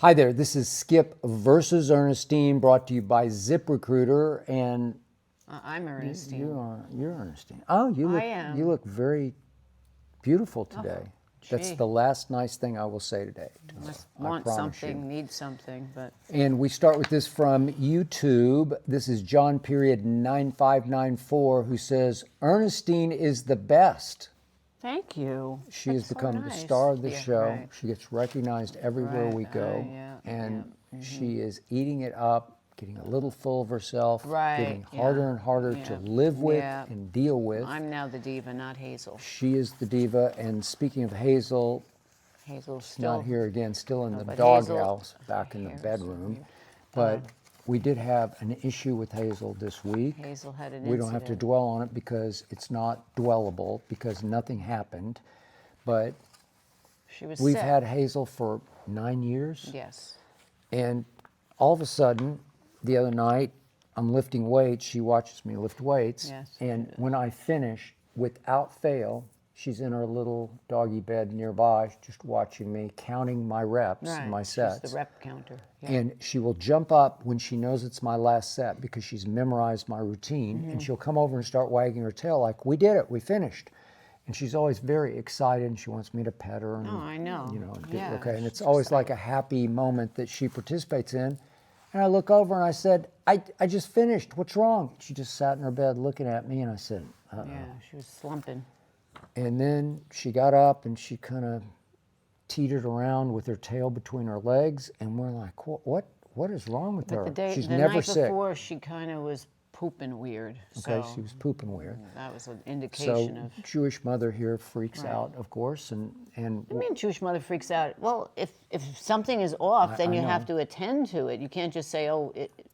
Hi there, this is Skip versus Ernestine, brought to you by ZipRecruiter, and I'm Ernestine. you're Ernestine. Oh, you look very beautiful today. That's the last nice thing I will say today. Must want something, need something, but. And we start with this from YouTube. This is John period 9594 who says, Ernestine is the best. Thank you. She has become the star of the show. Right. She gets recognized everywhere we go. She is eating it up, getting a little full of herself, getting harder and harder to live with and deal with. I'm now the diva, not Hazel. She is the diva. And speaking of Hazel, Hazel's still not here again, still in the doghouse, back in the bedroom. But we did have an issue with Hazel this week. Hazel had an We don't have to dwell on it because it's not dwellable, because nothing happened. But we've had Hazel for 9 years. Yes. And all of a sudden, the other night, I'm lifting weights. She watches me lift weights. Yes. And when I finish, without fail, she's in her little doggy bed nearby, just watching me, counting my reps and my sets. She's the rep counter. Yeah. And she will jump up when she knows it's my last set because she's memorized my routine. And she'll come over and start wagging her tail like, we did it, we finished. And she's always very excited, and she wants me to pet her. And, I know. You know, okay. And it's always like a happy moment that she participates in. And I look over and I said, I just finished. What's wrong? She just sat in her bed looking at me, and I said, uh-oh. Yeah, she was slumping. And then she got up and she kind of teetered around with her tail between her legs, and we're like, what is wrong with her? She's never sick. The night before, she kind of was pooping weird. Okay, she was pooping weird. That was an indication of. Jewish mother here freaks out, of course, and. I mean, Jewish mother freaks out. Well, if something is off, then you have to attend to it. You can't just say,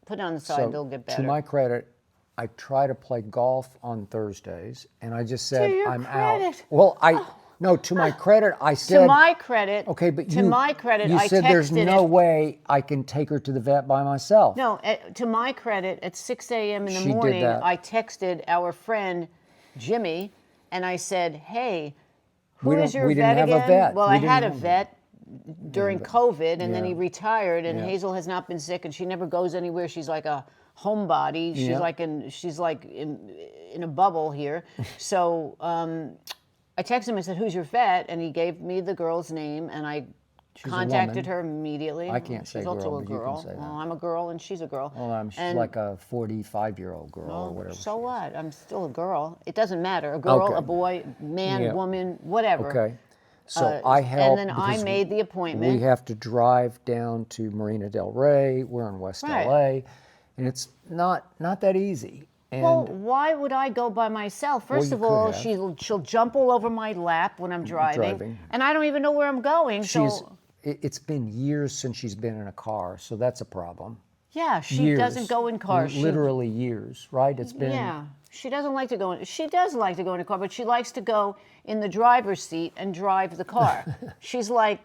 put it on the side, it'll get better. To my credit, I try to play golf on Thursdays, and I just said I'm out. Well, no, to my credit, I said. To my credit. Okay, but to my credit, you I said there's no way I can take her to the vet by myself. No, to my credit, at 6 a.m. in the morning, I texted our friend Jimmy, and I said, "Hey, who is your vet again?" A vet. Well, I had a vet during COVID, and then he retired, and Hazel has not been sick, and she never goes anywhere. She's like a homebody. She's like in a bubble here. So I texted him and said, "Who's your vet?" And he gave me the girl's name, and I contacted her immediately. I can't say girl, she's also a but girl. You can say that. Well, I'm a girl and she's a girl. Well, she's like a 45-year-old girl or whatever. So what? I'm still a girl. It doesn't matter. A girl, a boy, man, woman, whatever. Okay. So I helped. And then I made the appointment. We have to drive down to Marina Del Rey. We're in West LA, and it's not that easy. And well, why would I go by myself? First of all, she'll jump all over my lap when I'm driving, and I don't even know where I'm going. It's been years since she's been in a car, so that's a problem. Yeah, she doesn't go in cars. Literally years, right? It's been. Yeah, she doesn't like to go in. She does like to go in a car, but she likes to go in the driver's seat and drive the car. She's like,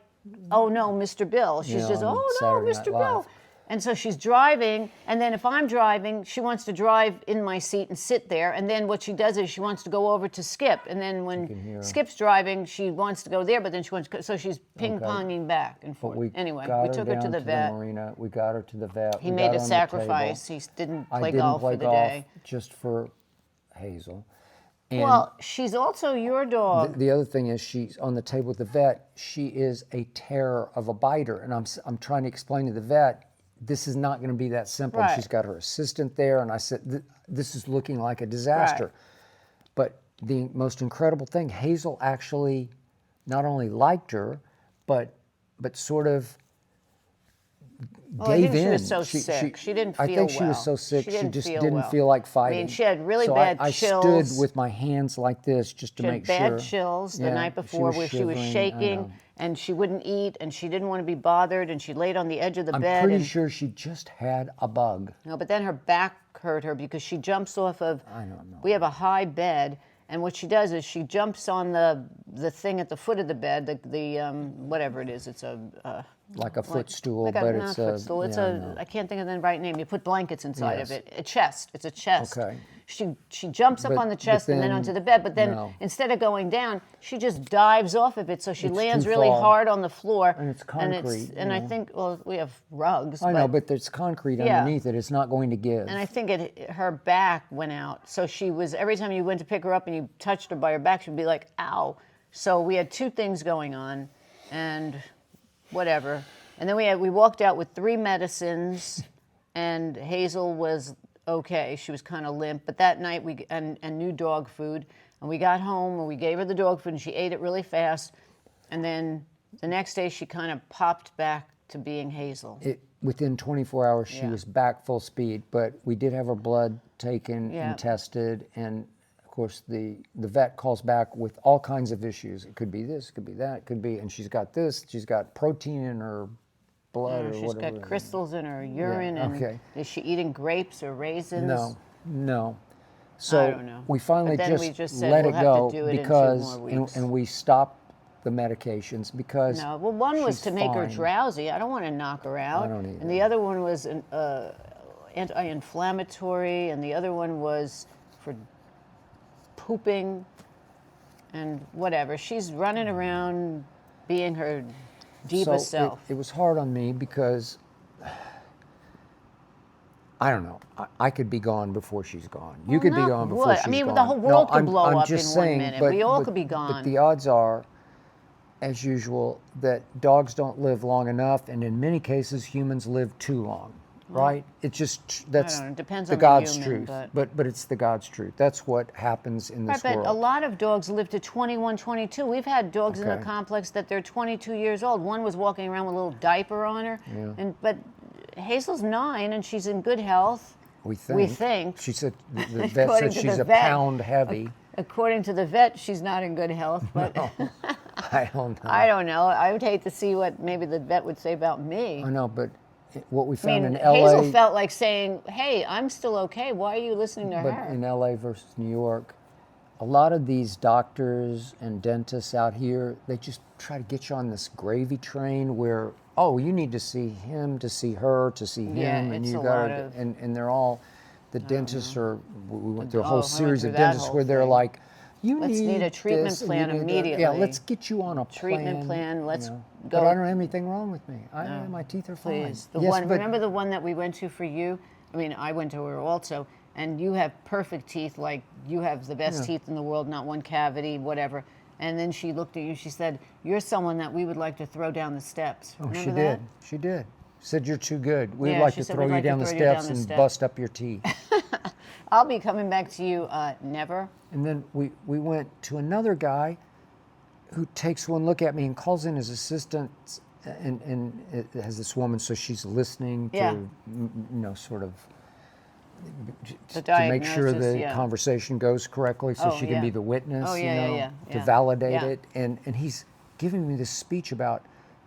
"Oh no, Mr. Bill." She's just, "Oh no, Mr. Bill." And so she's driving, and then if I'm driving, she wants to drive in my seat and sit there. And then what she does is she wants to go over to Skip. And then when Skip's driving, she wants to go there, but then she wants to, so she's ping-ponging back and forth. Anyway, we took her to the vet. We got her to the vet. He made a sacrifice. He didn't play golf for the day. Just for Hazel. And well, she's also your dog. The other thing is she's on the table with the vet. She is a terror of a biter. And I'm trying to explain to the vet, this is not going to be that simple. Right. She's got her assistant there, and I said, this is looking like a disaster. Right. But the most incredible thing, Hazel actually not only liked her, but sort of gave in. She was so sick. She didn't feel well. I think she was so sick, she just didn't feel like fighting. I mean, she had really bad chills. I stood with my hands like this just to make sure. She had bad chills the night before where she was shaking, and she wouldn't eat, and she didn't want to be bothered, and she laid on the edge of the bed. I'm pretty sure she just had a bug. No, but then her back hurt her because she jumps off of, I don't know. We have a high bed, and what she does is she jumps on the thing at the foot of the bed, the whatever it is, it's a like a footstool, like but not it's footstool. It's yeah, I can't think of the right name. You put blankets inside Yes. of it. A chest. It's a chest. Okay. She jumps up But- on the but chest and then then- onto the bed, but then no. instead of going down, she just dives off of it, so she It's lands too really far. hard on the floor. And it's concrete, And you I know. think, well, we have rugs. I know, but there's concrete Yeah. underneath it. It's not going to give. And I think her back went out. So she was, every time you went to pick her up and you touched her by her back, she'd be like, ow. So we had two things going on and whatever. And then we walked out with 3 medicines and Hazel was okay. She was kind of limp. But that night, and new dog food. And we got home and we gave her the dog food and she ate it really fast. And then the next day, she kind of popped back to being Hazel. Within 24 hours, she Yeah. was back full speed, but we did have her blood taken Yeah. and tested, and of course the vet calls back with all kinds of issues. It could be this, it could be that, it could be, and she's got this, she's got protein in her blood or She's whatever. got crystals in her urine. Yeah, okay. And is she eating grapes or raisins? No. So I don't know. we finally But then we just said let we'll it have to go do it in 2 because, more weeks. and we stopped the medications because No, well, one was she's to make her fine. drowsy. I don't want to knock her out. I don't either. And the other one was an anti-inflammatory, and the other one was for pooping and whatever. She's running around being her diva So self. it was hard on me because I don't know. I could be gone before she's gone. You Well, could be not gone before would. she's I mean, gone. the whole world No, could blow I'm up just in 1 saying, minute. But, We all but- could be But gone. the odds are, as usual, that dogs don't live long enough, and in many cases, humans live too long. Right? It's just that's know. It depends the on the God's human, truth. but- But it's the God's truth. That's what happens in this Right, but world. a lot of dogs live to 21, 22. We've had dogs in the Okay. complex that they're 22 years old. One was walking around with a little diaper on her. Yeah. But Hazel's 9 and she's in good health. We We think. think. She said the vet According said to she's the a vet. pound heavy. According to the vet, she's not in good health. But I don't know. I don't know. I would hate to see what maybe the vet would say about me. I know, but what we I found mean, in LA. Hazel felt like saying, hey, I'm still okay. Why are you listening to But her? in LA versus New York, a lot of these doctors and dentists out here, they just try to get you on this gravy train where, oh, you need to see him, to see her, to see him, Yeah, and it's you a got lot to, of- and they're all, the dentists are, we went through a Oh, I whole went series through of that dentists whole where they're thing. like, you Let's need a treatment this, and plan you need that. immediately. Yeah, let's get you on a Treatment plan, let's go. But I don't have anything wrong with me. My teeth are fine. Please. The Yes, one, but- remember the one that we went to for you? I mean, I went to her also, and you have perfect teeth, like you have the best teeth in the world, not one cavity, whatever. And then she looked at you, she said, you're someone that we would like to throw down the steps. Oh, Remember she that? did. She did. Said you're too good. We'd Yeah, like she to said, throw "We'd you like to down the throw you down steps the and steps." bust up your teeth. I'll be coming back to you never. And then we went to another guy who takes one look at me and calls in his assistant, and it has this woman, so she's listening to, Yeah. sort of The to make sure diagnosis, the yeah. conversation goes correctly, so Oh, she can yeah. be the witness, Oh, yeah, to yeah. validate Yeah. it. And he's giving me this speech about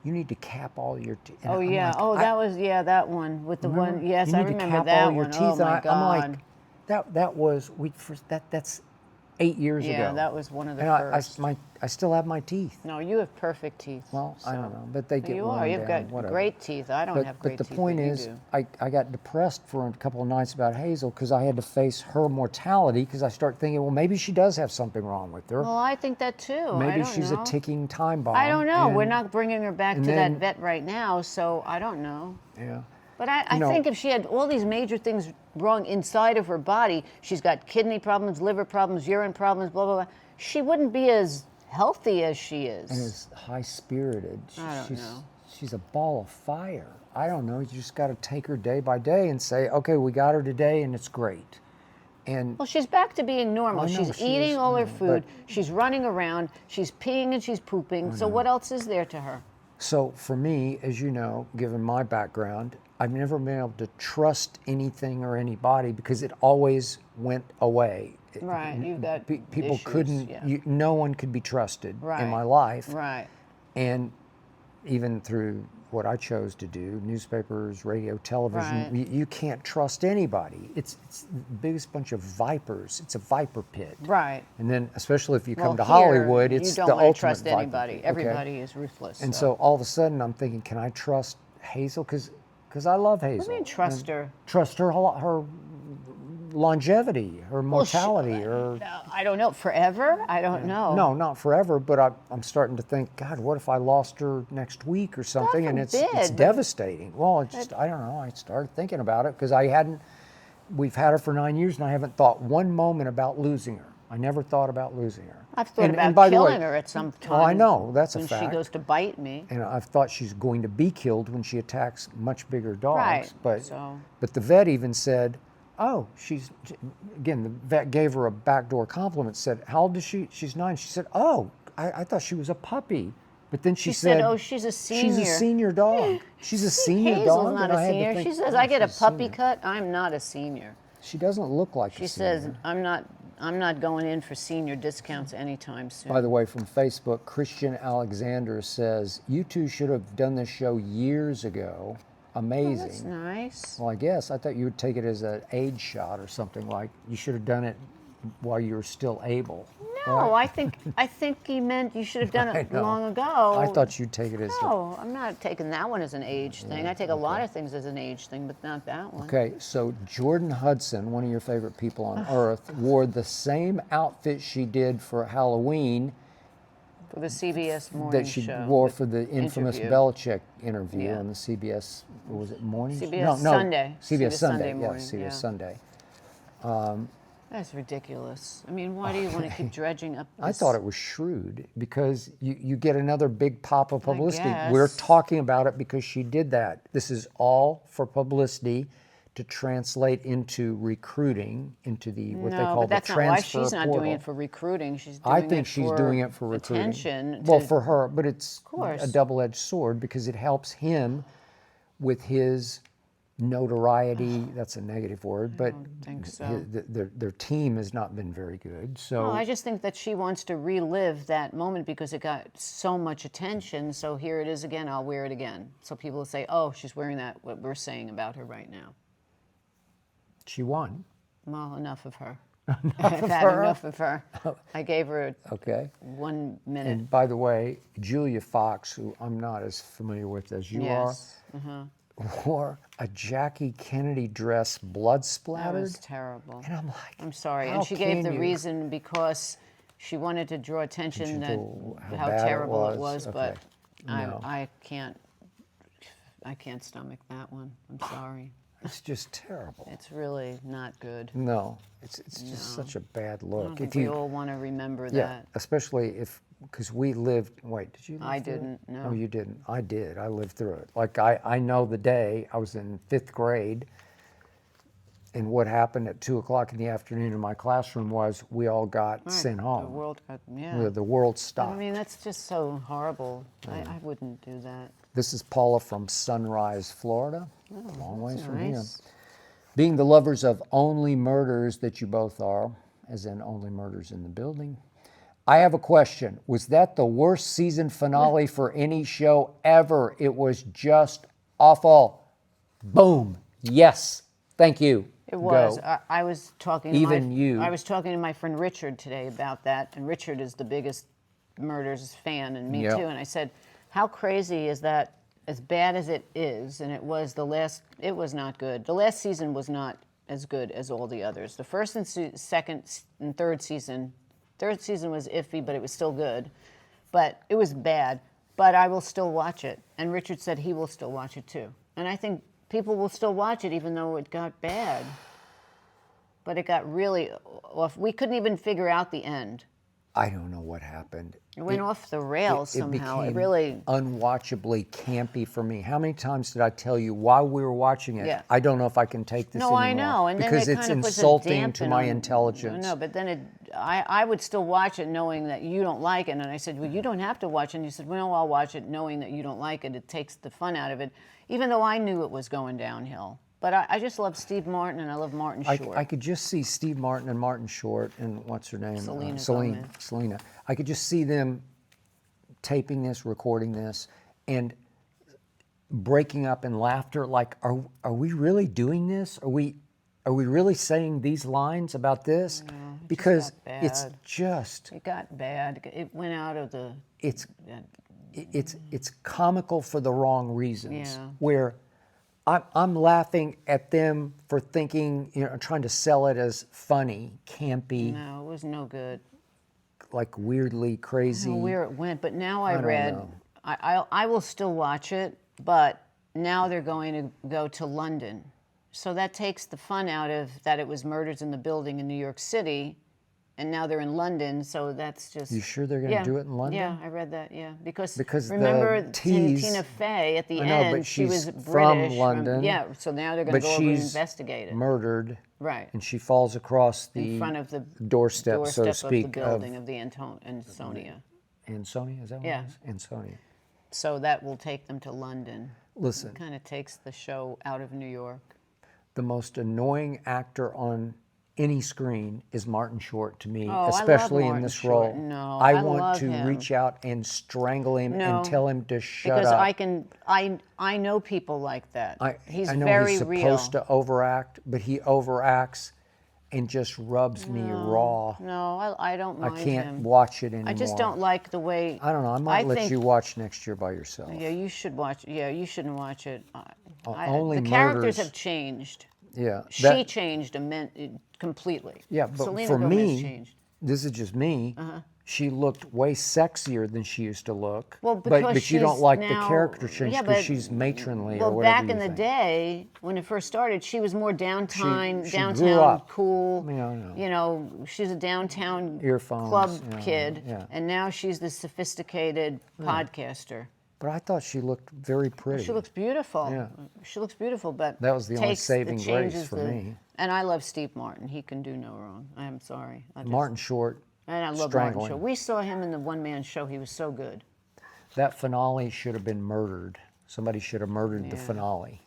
you need to cap all your teeth. Oh, yeah. That was, that one with the one. Yes, you I need to remember cap that all your one. teeth. Oh, And my God. I'm like, that was that's 8 years ago. Yeah, that was one of the and first. I still have my teeth. No, you have perfect teeth. Well, I so. don't know, but they get You worn are. You've down, got whatever. great teeth. I don't have great But the teeth. point but you is, do. I got depressed for a couple of nights about Hazel because I had to face her mortality because I start thinking, well, maybe she does have something wrong with her. Well, I think that too. I Maybe don't she's know. a ticking time bomb. I don't know. We're and- not bringing her back to and that then- vet right now, so I don't know. Yeah. But I You know- think if she had all these major things wrong inside of her body, she's got kidney problems, liver problems, urine problems, blah, blah, blah, she wouldn't be as healthy as she is. And is high-spirited. I don't know. She's a ball of fire. I don't know. You just got to take her day by day and say, okay, we got her today, and it's great. And Well, she's back to being normal. I know She's she eating is, all her but- food. She's running around. She's peeing and she's pooping. So what else is there to her? so for me, as you know, given my background, I've never been able to trust anything or anybody because it always went away. Right, you've got people issues, couldn't. yeah. No one could be trusted Right. in my life. Right. And even through what I chose to do, newspapers, radio, television. Right. You can't trust anybody. It's the biggest bunch of vipers. It's a viper pit. Right. And then, especially if you come to Here, Hollywood, it's you don't the want to ultimate trust viper anybody. pit. Okay? Everybody is ruthless. And so all of a sudden, I'm thinking, can I trust Hazel? Because I love Hazel. What do you mean trust her? Trust her longevity, her mortality, or I don't know. Forever? I don't know. no, not forever. But I'm starting to think, God, what if I lost her next week or something? And it's forbid. devastating. Well, it's just I don't know. I started thinking about it because we've had her for 9 years, and I haven't thought one moment about losing her. I never thought about losing her. I've thought and about by the way, killing her at some time. Well, I know that's a when fact. she goes to bite me. And I've thought she's going to be killed when she attacks much bigger dogs. Right, But so- but the vet even said, oh, again, the vet gave her a backdoor compliment, said, how old is she? She's 9. She said, oh, I thought she was a puppy. But then she said, oh, she's a senior. She's a senior dog. She's a senior Hazel's dog. not and a I had to senior. think, She says, oh, I get a she's puppy senior. cut. I'm not a senior. She doesn't look like She a senior. says, I'm not going in for senior discounts anytime soon. By the way, from Facebook, Christian Alexander says, you two should have done this show years ago. Amazing. Oh, that's nice. Well, I guess I thought you would take it as an age shot or something, like you should have done it while you were still able. No, right? I think he meant you should have done I it know. long ago. I thought you'd take it as No, I'm not taking that one as an age thing. I take a lot of things as an age thing, but not that one. Okay, so Jordon Hudson, one of your favorite people on earth, wore the same outfit she did for Halloween For the CBS morning that she show. wore for the infamous interview. Belichick interview Yeah. on the CBS, what was it, morning? CBS Sunday. CBS Sunday, Sunday yeah, morning, CBS yeah. Sunday. That's ridiculous. I mean, why do you want to keep dredging up this? I thought it was shrewd because you get another big pop of publicity. We're guess. talking about it because she did that. This is all for publicity to translate into recruiting, into the what they No, call but the that's not why transfer she's not portal. doing it for recruiting. She's doing I it think she's doing it for recruiting. attention. Well, to- for her, but it's course. a double-edged sword because it helps him with his notoriety. That's a negative word, but think so. their team has not been very good. So No, I just think that she wants to relive that moment because it got so much attention. So here it is again. I'll wear it again. So people will say, "Oh, she's wearing that." What we're saying about her right now. she won. Well, enough of her. I've had enough of her. I gave her Okay. 1 minute. And by the way, Julia Fox, who I'm not as familiar with as you Yes. are, wore a Jackie Kennedy dress, blood That splattered. was terrible. And I'm like, I'm sorry. how And she gave can the you? reason because she wanted to draw attention that to how bad it terrible it was? was, but Okay. No. I can't stomach that one. I'm sorry. It's just terrible. It's really not good. No, it's just such a bad I look. don't think we all want to remember yeah, that. especially because we lived. Wait, did you? Live I through it? didn't, no. Oh, you didn't. I did. I lived through it. Like I know the day I was in 5th grade, and what happened at 2:00 in the afternoon in my classroom was we all got Right, sent home. The world got, yeah. The world stopped. I mean, that's just so horrible. I wouldn't do that. This is Paula from Sunrise, Florida. A long ways That's from here. nice. Being the lovers of only murders that you both are, as in only murders in the building, I have a question. Was that the worst season finale for any show ever? It was just awful. Boom. Yes. Thank you. It was. Go. I was talking. Even to you. I was talking to my friend Richard today about that, and Richard is the biggest Murders fan, and me Yep. too. And I said, "How crazy is that? As bad as it is, and it was the last. It was not good. The last season was not as good as all the others. The first and second and third season. Third season was iffy, but it was still good. But it was bad. But I will still watch it. And Richard said he will still watch it too. And I think people will still watch it even though it got bad. But it got really off. We couldn't even figure out the end. I don't know what happened. It went off the rails somehow. It became really. unwatchably campy for me. How many times did I tell you while we were watching it? Yeah. I don't know if I can take this No, anymore. I know, and then because it it's kind of puts a insulting to dampen my on- intelligence. No, but then I would still watch it knowing that you don't like it, and I said, well, you don't have to watch it. And you said, well, I'll watch it knowing that you don't like it. It takes the fun out of it, even though I knew it was going downhill. But I just love Steve Martin, and I love Martin Short. I could just see Steve Martin and Martin Short and what's her name? Selena. I could just see them taping this, recording this, and breaking up in laughter. Like, are we really doing this? Are we really saying these lines about this? Because it's just it got bad. It went out of the. It's comical for the wrong reasons. Yeah. Where I'm laughing at them for thinking, trying to sell it as funny, campy, No, it was no good. like weirdly crazy. I don't know where it went, but now I don't read. know. I will still watch it, but now they're going to go to London, so that takes the fun out of that. It was murders in the building in New York City, and now they're in London. So that's just. You sure they're going to do it in London? Yeah, I read that. Yeah, because the remember tease, Tina Fey at the I know, end, but she was she's British. from London. Yeah, so now they're going to But go over and she's investigate it. murdered, Right. and she falls across the In front of the doorstep, so to speak, of the building of the Ansonia. Ansonia, is that what Yeah. it is? Ansonia. So that will take them to London. Listen, Kind of takes the show out of New York. the most annoying actor on any screen is Martin Short to me, Oh, I love especially in Martin this Short. role. No, I I want love to him. reach out and strangle him No, and tell him to shut Because up. I know people like that. He's I know very he's supposed to overact, but he overacts and just rubs me raw. No, I don't I mind can't him. watch it anymore. I just don't like the way. I don't know. I might let think- you watch next year by yourself. Yeah, you should watch. Yeah, you shouldn't watch it. Only the characters murders- have changed. Yeah. She changed completely. Yeah, but Selena for Gomez me, changed. this is just me. She looked way sexier than she used to look. Well, but because you don't she's like the now- character change yeah, because but- she's matronly Well, or whatever back in you the think. day when it first started, she was more she downtown, grew up. cool. Yeah, I know. You know, she's a downtown Earphones, club yeah, kid, yeah. and now she's the sophisticated podcaster. But I thought she looked very pretty. She looks beautiful. Yeah. She looks beautiful, but That was the only takes- it saving grace changes for me. And I love Steve Martin. He can do no wrong. I'm sorry. Martin Short, And I love Martin strangling. Show. We saw him in the one-man show. He was so good. that finale should have been murdered. Somebody should have murdered the finale.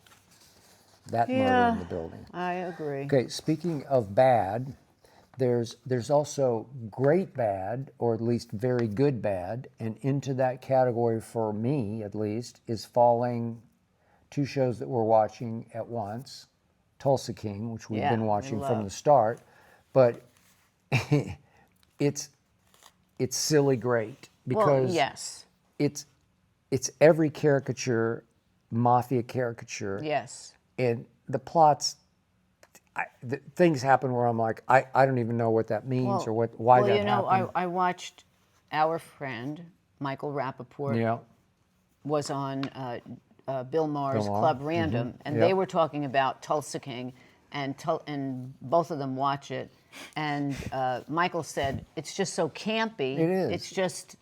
That murder in the building. I agree. Okay, speaking of bad, there's also great bad, or at least very good bad, and into that category for me, at least, is falling two shows that we're watching at once. Tulsa King, which we've Yeah, been we watching from love. the start, but it's silly great because Well, yes. it's every caricature, mafia caricature, Yes. and the plots. Things happen where I'm like, I don't even know what that means or why well, that you know, happened. I watched our friend Michael Rappaport Yeah, was on Bill Maher's Bill Maher, Club Random, and Yep. they were talking about Tulsa King, and both of them watch it, and Michael said it's just so campy. It is. It's just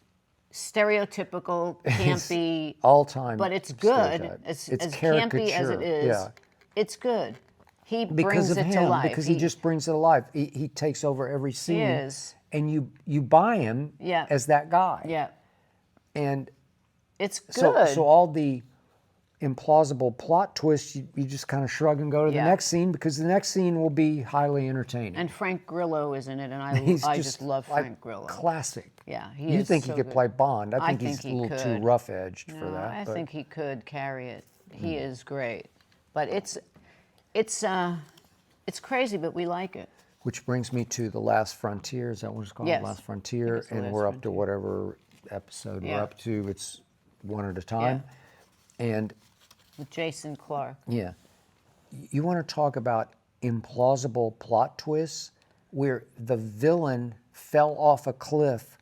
stereotypical, campy, all time. but it's good. stereotype. It's It's as campy as caricature, it is. yeah. It's good. He Because brings of it him, to life. because he just brings it alive. He takes over every scene, is. and you buy him Yeah. as that guy. Yeah, And it's so good. so all the implausible plot twists, you just kind of shrug and go to the Yeah. next scene because the next scene will be highly entertaining. And Frank Grillo is in it, and He's I just love like Frank Grillo. Classic. Yeah, he You is think so he could good. play Bond? I I think think he's he a little too could. rough edged for No, that. I but think he could carry it. He is great, but it's crazy, but we like it. Which brings me to The Last Frontier. Is that what it's called? Yes. Last I Frontier. think it's The And Last we're up to Frontier. whatever episode we're Yeah. up to. It's one at a time. And With Jason Clarke. yeah, you want to talk about implausible plot twists where the villain fell off a cliff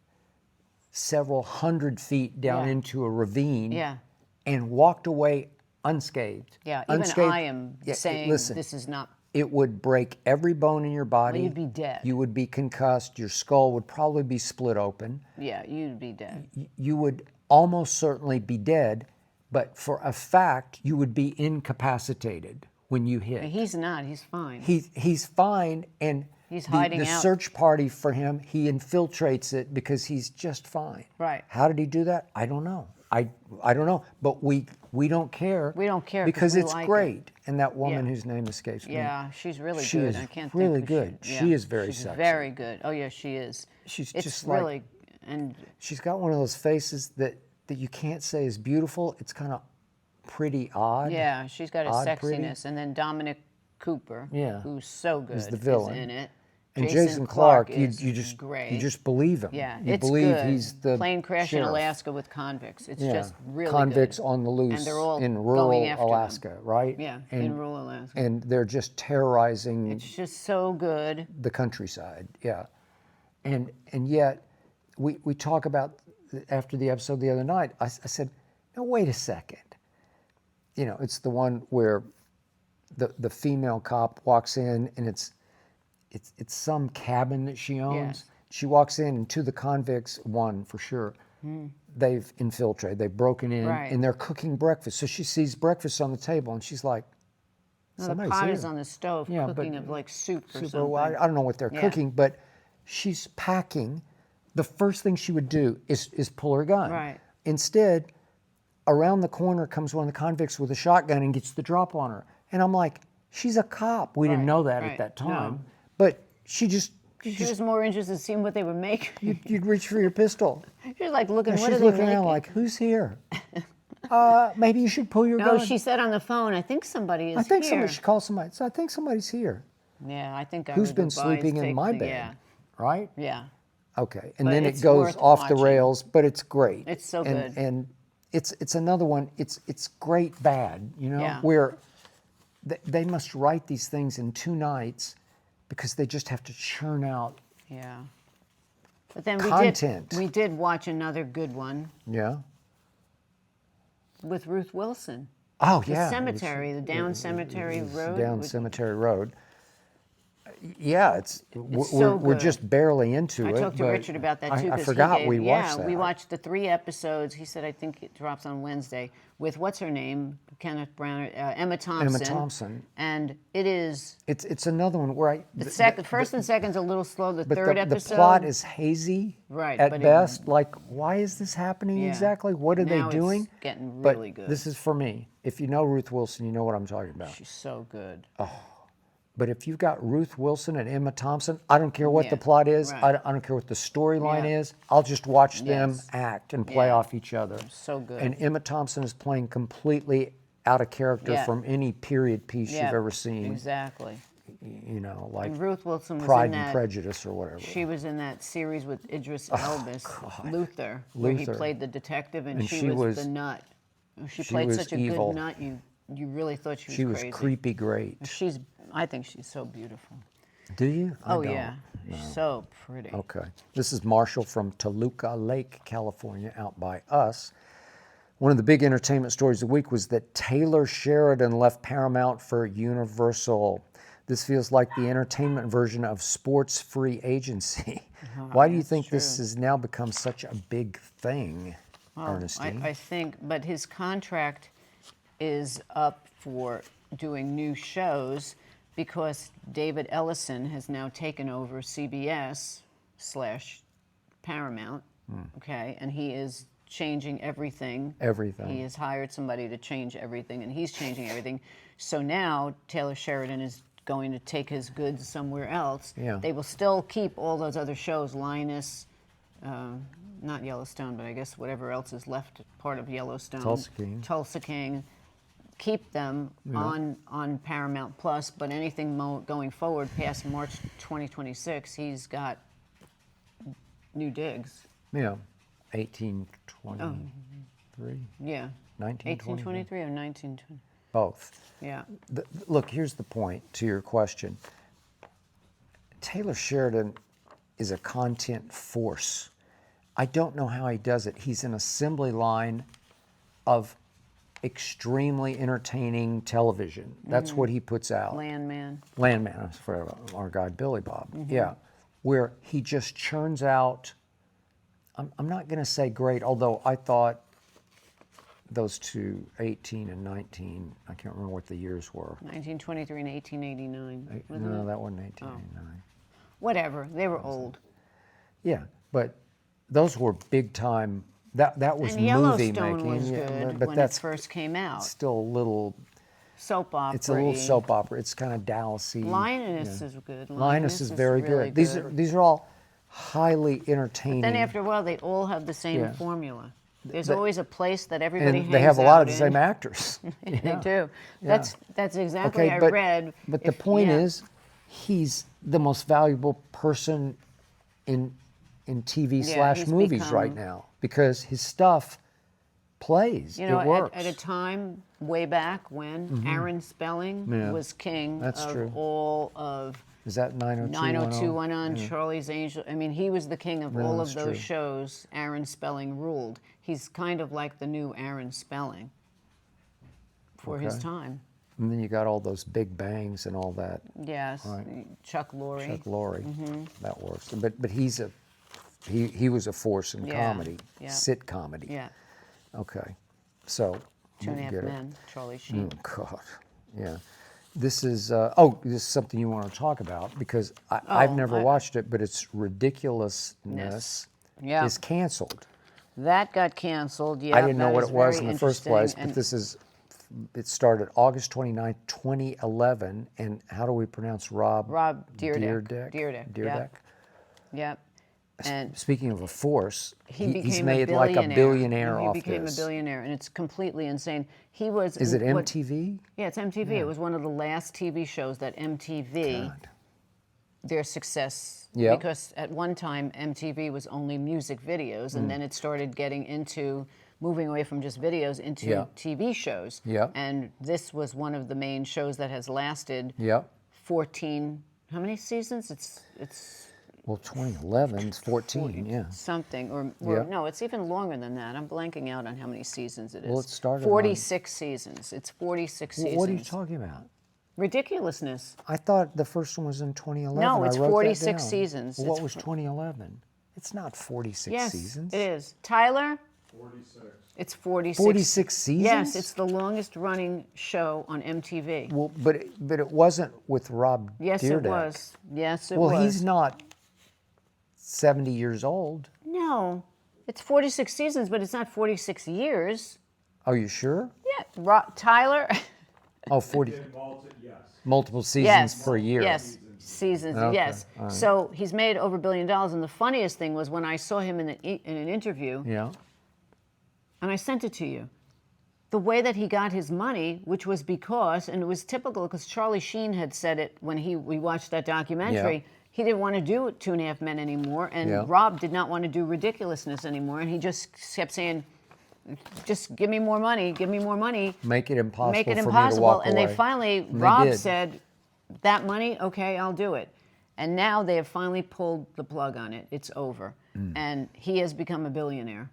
several hundred feet down Yeah. into a ravine Yeah. and walked away unscathed. Yeah, even Unscathed. I am Yeah, saying listen, this is not. it would break every bone in your body. Well, you'd be dead. You would be concussed. Your skull would probably be split open. Yeah, you'd be dead. You would almost certainly be dead, but for a fact, you would be incapacitated when you hit. He's not. He's fine. He's fine, and He's the hiding out. search party for him, he infiltrates it because he's just fine. Right. How did he do that? I don't know. I don't know, but we don't care. We don't care 'cause because we it's like it. great. And that woman Yeah. whose name escapes me. Yeah, she's really She good. is I can't really think who good. She, She is very she's sexy. Very good. Oh yeah, she is. She's it's just like- really and She's got one of those faces that you can't say is beautiful. It's kind of pretty odd. Yeah, she's got a Odd pretty. sexiness. And then Dominic Cooper, Yeah. who's so good, Is the villain. is in it. And Jason Clarke, you just great. you just believe him. Yeah, you it's believe good. he's the plane crash sheriff. in Alaska with convicts. It's Yeah. just really Convicts good. on the loose And they're all in going rural after Alaska, them. right? Yeah, and, in rural Alaska. And they're just terrorizing It's just so good. the countryside. Yeah, and yet we talk about after the episode the other night. I said, no, wait a second. You know, it's the one where the female cop walks in and it's some cabin that she owns. Yes. She walks in and to the convicts, one for sure, they've infiltrated, they've broken in, Right. and they're cooking breakfast. So she sees breakfast on the table and she's like, No, the somebody's pot here. is on the stove Yeah, cooking but of like soup or Super, something. well, I don't know what they're Yeah. cooking, but she's packing. The first thing she would do is pull her gun. Right. Instead, around the corner comes one of the convicts with a shotgun and gets the drop on her. And I'm like, she's a cop. We didn't Right, know that right. at that time. No. But she just, She was more interested in seeing what they were making. you'd reach for your pistol. She was like looking, And what are she's they looking making? around like, who's here? Maybe you should pull your No, gun. she said on the phone, I think somebody is I think here. somebody should call somebody. So I think somebody's here. Yeah, I think I Who's would been advise sleeping in take my the- bed? Yeah, Right? yeah. Okay, and But then it it's goes worth off the watching. rails, but it's great. It's so and, good. And it's another one. It's great bad, you know, Yeah. where they must write these things in 2 nights because they just have to churn out. Yeah. But then Content. we did watch another good one Yeah. with Ruth Wilson. Oh The yeah. cemetery, the Down Cemetery Road. Down with- Cemetery Road. Yeah, so we're good. just barely into I it. talked to but Richard about that too. I 'cause forgot he we gave, watched that. we watched the 3 episodes. He said, I think it drops on Wednesday with what's her name, Kenneth Branagh, Emma Thompson. Emma Thompson. And it is It's another one where first and second's a little slow. The but third the episode, plot is hazy Right, at but best. Like, why is this happening Yeah. exactly? What are Now they doing? It's getting But really good. this is for me. If you know Ruth Wilson, you know what I'm talking about. She's so good. But if you've got Ruth Wilson and Emma Thompson, I don't care what the Yeah, plot is. right. I don't care what the storyline Yeah. is. I'll just watch them Yes. act and play Yeah. off each other. So good. And Emma Thompson is playing completely out of character Yeah. from any period piece Yeah, you've ever seen. Exactly. You know, like And Ruth Wilson was Pride in and that. Prejudice or whatever. She was in that series with Idris Elba, Luther, where he Luther. played the detective, and And she she was was- the nut. She she played was such a evil. good nut. You really thought she was She was crazy. creepy great. I think she's so beautiful. Do you? I Oh don't. yeah, she's so pretty. Okay. This is Marshall from Toluca Lake, California, out by us. One of the big entertainment stories of the week was that Taylor Sheridan left Paramount for Universal. This feels like the entertainment version of sports free agency. Why do you that's think this true. has now become such a big thing, Ernestine? I think, but his contract is up for doing new shows because David Ellison has now taken over CBS / Paramount. Okay, and he is changing everything. Everything. He has hired somebody to change everything, and he's changing everything. So now Taylor Sheridan is going to take his goods somewhere else. Yeah. They will still keep all those other shows, Linus, not Yellowstone, but I guess whatever else is left part of Yellowstone. Tulsa King. Keep them on Paramount Plus, but anything going forward past March 2026, he's got new digs. Yeah. 1823? Yeah. 1923? 1823 or 1920? Both. Yeah. Look, here's the point to your question. Taylor Sheridan is a content force. I don't know how he does it. He's an assembly line of extremely entertaining television. That's what he puts out. Landman. Landman, for our guy Billy Bob. Yeah, where he just churns out. I'm not going to say great, although I thought those two, 18 and 19, I can't remember what the years were. 1923 and 1889. wasn't No, it? that wasn't 1889. Whatever. They were old. Yeah, but those were big time. That was And movie Yellowstone making. was yeah, good but when that's it first came out. still a little. Soap opera. It's a little soap opera. It's kind of Dallasy. Linus is good. Linus is very really good. These are all highly entertaining. Then after a while, they all have the same Yeah. formula. There's always a place that everybody hangs and they have a lot of the out same in. actors. They do. Yeah. That's exactly Okay, I but, read. but the If- point yeah. is, he's the most valuable person in TV Yeah, slash he's movies right become- now because his stuff plays. You know, it works. at a time way back when Aaron Spelling Yeah. was king That's of true. all of Is that 90210? 90210, Charlie's Angel. I mean, he was the king of all that's of those true. shows. Aaron Spelling ruled. He's kind of like the new Aaron Spelling for his Okay. time. And then you got all those big bangs and all that. Yes, Right. Chuck Lorre. Chuck Lorre, that works. But he was a force in Yeah, comedy, yeah. sit comedy. Yeah, Okay, so 2.5 get it. Men, Charlie Sheen. Oh God, yeah. This is this is something you want to talk about because I've never watched it, but it's ridiculousness Yeah. is canceled. That got canceled. Yeah, I didn't know that what is it was very in the first interesting, place, but it started August 29th, 2011, and how do we pronounce Rob Dyrdek. Dyrdek. Yep. And Speaking of a force, he became he's made a like billionaire. a billionaire He off became this. a billionaire, and it's completely insane. He was. Is it what- MTV? Yeah, it's MTV. It was one of the last TV shows that MTV, God. their success, Yep. because at one time MTV was only music videos, and then it started getting into moving away from just videos into Yeah. TV shows. Yep. And this was one of the main shows that has lasted Yep. 14. How many seasons? It's Well, 2011 is 14, yeah. something, or Yeah. no, it's even longer than that. I'm blanking out on how many seasons it is. Well, it started 46 seasons. It's 46 Well, seasons. what are you talking about? Ridiculousness. I thought the first one was in 2011. No, it's I wrote that 46 down. seasons. Well, what It's was 2011? It's not 46 Yes, seasons. it is. Tyler? 46. It's 46. 46 seasons? Yes, it's the longest running show on MTV. Well, but it wasn't with Rob Yes, Dyrdek. it was. Yes, it Well, was. he's not 70 years old. No, it's 46 seasons, but it's not 46 years. Are you sure? Yeah, Tyler? Oh, 40. Multiple seasons Yes. per year. Yes, seasons. Okay, Yes. all right. So he's made over $1 billion, and the funniest thing was when I saw him in an interview, Yeah. and I sent it to you. The way that he got his money, which was because, and it was typical because Charlie Sheen had said it when we watched that documentary. Yeah. He didn't want to do 2.5 Men anymore, and Yeah. Rob did not want to do Ridiculousness anymore, and he just kept saying, "Just give me more money, give me more money." Make it impossible Make it for impossible. me to walk And away. they finally, And they Rob did. said, "That money, okay, I'll do it." And now they have finally pulled the plug on it. It's over. Mm. And he has become a billionaire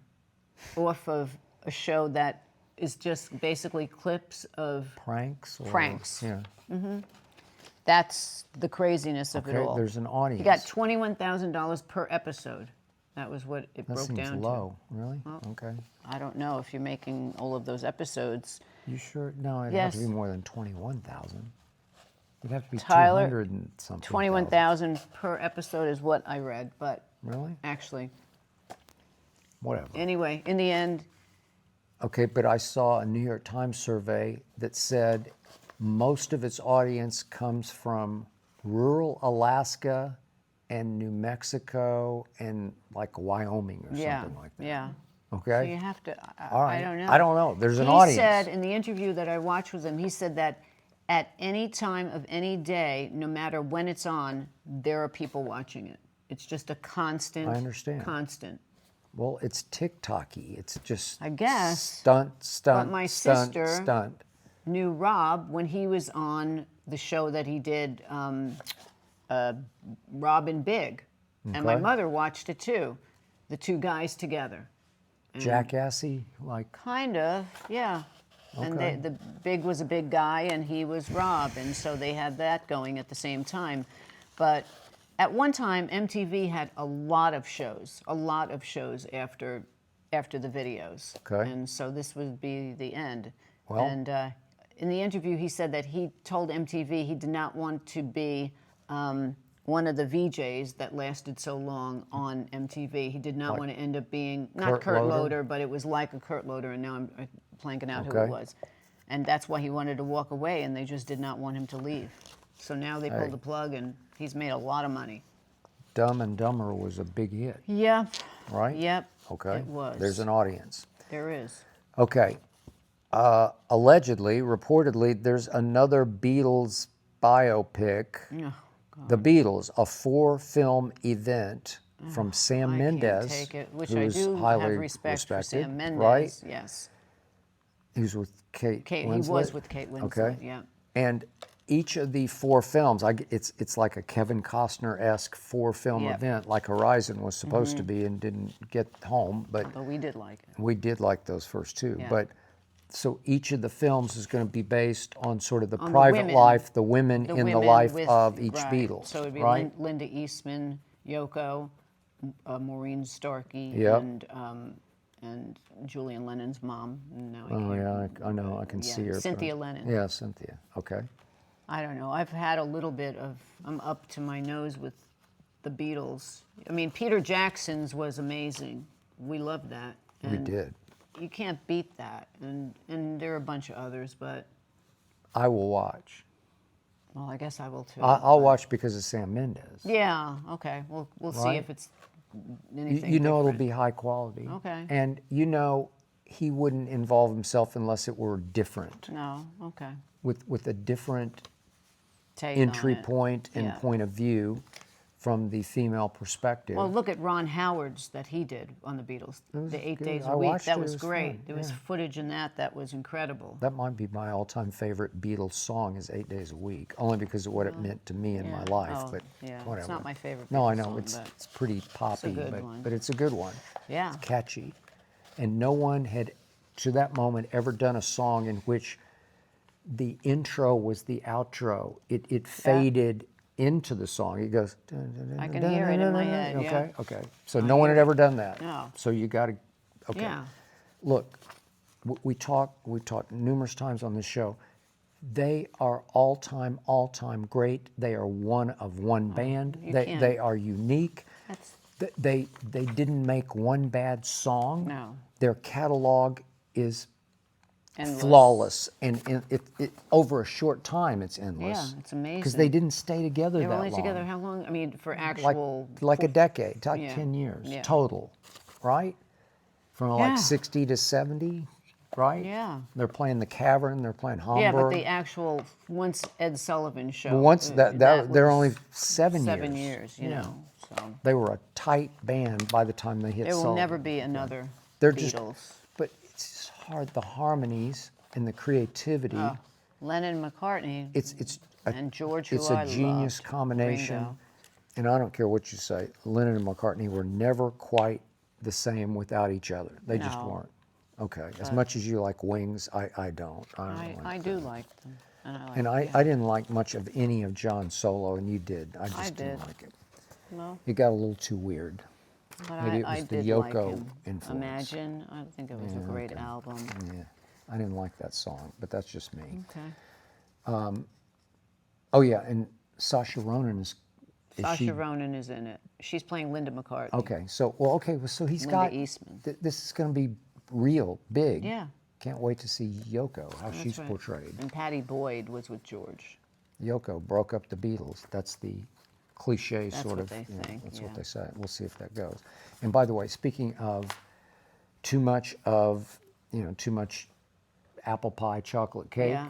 off of a show that is just basically clips of Pranks? Or, Pranks. Yeah. That's the craziness of it Okay, all. there's an audience. He got $21,000 per episode. That was what it That broke seems down low. Really? Well, Okay. to. I don't know if you're making all of those episodes. You sure? No, it'd Yes. have to be more than 21,000. It'd have to be Tyler, 200 and something. 21,000 per episode is what I read, but Really? actually, Whatever. anyway, in the end, Okay, but I saw a New York Times survey that said most of its audience comes from rural Alaska and New Mexico and like Wyoming or yeah, something like that. yeah. Okay. So you have to. All right. I don't know. I don't know. There's an he audience. said in the interview that I watched with him, he said that at any time of any day, no matter when it's on, there are people watching it. It's just a constant. I understand. Constant. Well, it's TikTok-y. It's just I guess. stunt, But my stunt, sister- stunt. Knew Rob when he was on the show that he did, Rob and Big, and my Okay. mother watched it too. The two guys together. Jackassy, like Kind of, yeah. And Okay. the Big was a big guy, and he was Rob, and so they had that going at the same time. But at one time, MTV had a lot of shows after the videos. Okay. And so this would be the end. Well- And in the interview, he said that he told MTV he did not want to be one of the VJs that lasted so long on MTV. He did not Like want to end up being, not Kurt Kurt Loder? Loder, but it was like a Kurt Loder, and now I'm blanking out who Okay. it was. And that's why he wanted to walk away, and they just did not want him to leave. So now they Hey. pulled the plug, and he's made a lot of money. Dumb and Dumber was a big hit, Yep. right? Yep. Okay. It was. There's an audience. There is. Okay. Allegedly, reportedly, there's another Beatles biopic. Oh, The Beatles, a 4-film event from Sam I Mendes, can't take it, which who's I do highly have respect for respected, Sam Mendes. right? Yes. He was with Kate He Winslet. was with Kate Winslet, Okay. yeah. And each of the 4 films, it's like a Kevin Costner-esque 4-film Yep. event, like Horizon was supposed to be and didn't get home, but But we did like it. we did like those first 2. Yeah. But so each of the films is going to be based on sort of the On the private women. life, the women in the women life with- of each right. Beatles. So it'd be right? Linda Eastman, Yoko, Maureen Starkey, Yep. and Julian Lennon's mom. No, I Oh can't. yeah, I know. I can see her. but Cynthia I'm- Lennon. Yeah, Cynthia. Okay. I don't know. I've had a little bit of. I'm up to my nose with the Beatles. I mean, Peter Jackson's was amazing. We loved that. We did. You can't beat that, and there are a bunch of others, but I will watch. well, I guess I will too. I'll watch because of Sam Mendes. Yeah. Okay. We'll see Right. if it's anything. You know it'll different. be high quality. Okay. And you know he wouldn't involve himself unless it were different, No. Okay. with a different Take entry on it. point and Yeah. point of view from the female perspective. Well, look at Ron Howard's that he did on the Beatles, was the 8 good. days I a week. watched That it. was It was great. fun, There was yeah. footage in that was incredible. That might be my all-time favorite Beatles song is 8 Days a Week, only because of what it meant to me in my Yeah. life. Oh, but yeah. whatever. It's not my favorite No, I Beatles know song, it's but pretty poppy, good one. but it's a good one. Yeah. It's catchy, and no one had to that moment ever done a song in which the intro was the outro. It faded into the song. It goes. I can hear it in my head, Okay, yeah. okay. So no one had ever done that. No. So you got to. Okay. Yeah. Look, we talked numerous times on this show. They are all time great. They are one of one band. you They can't- are unique. That's They didn't make one bad song. No. Their catalog is endless. flawless, and it over a short time it's endless. Yeah, it's amazing. Because they didn't stay together They were that only long. together how long? I mean, for actual. Like a decade, like Yeah, 10 years yeah. total, right? From Yeah. like 60 to 70, right? Yeah. They're playing the Cavern. They're playing Hamburg. Yeah, but the actual once Ed Sullivan show. Once they're was only 7 years. 7 years, you Yeah. know. So They were a tight band by the time they hit. there will Sullivan. never be another They're Beatles. just, but it's just hard. The harmonies and the creativity. Lennon, McCartney, It's and George, It's who a I genius loved, combination. Ringo. And I don't care what you say. Lennon and McCartney were never quite the same without each other. They just No. weren't. Okay. As much as you like Wings, I don't. I do like them, and I like. And I didn't like much of any of John's solo, and you did. I just didn't did. like it. Well, It got a little too weird. but Maybe it I was the did Yoko like him. influence. Imagine, I think it was a great album. Yeah. I didn't like that song, but that's just me. Okay. Oh yeah, and Saoirse Ronan is Saoirse she? Ronan is in it. She's playing Linda McCartney. Okay, so so he's Linda got. Eastman. This is going to be real big. Yeah. Can't wait to see Yoko, how she's right. portrayed. And Patty Boyd was with George. Yoko broke up the Beatles. That's the cliche That's sort what of. they think, That's yeah. what they say. We'll see if that goes. And by the way, speaking of too much apple pie chocolate cake, Yeah.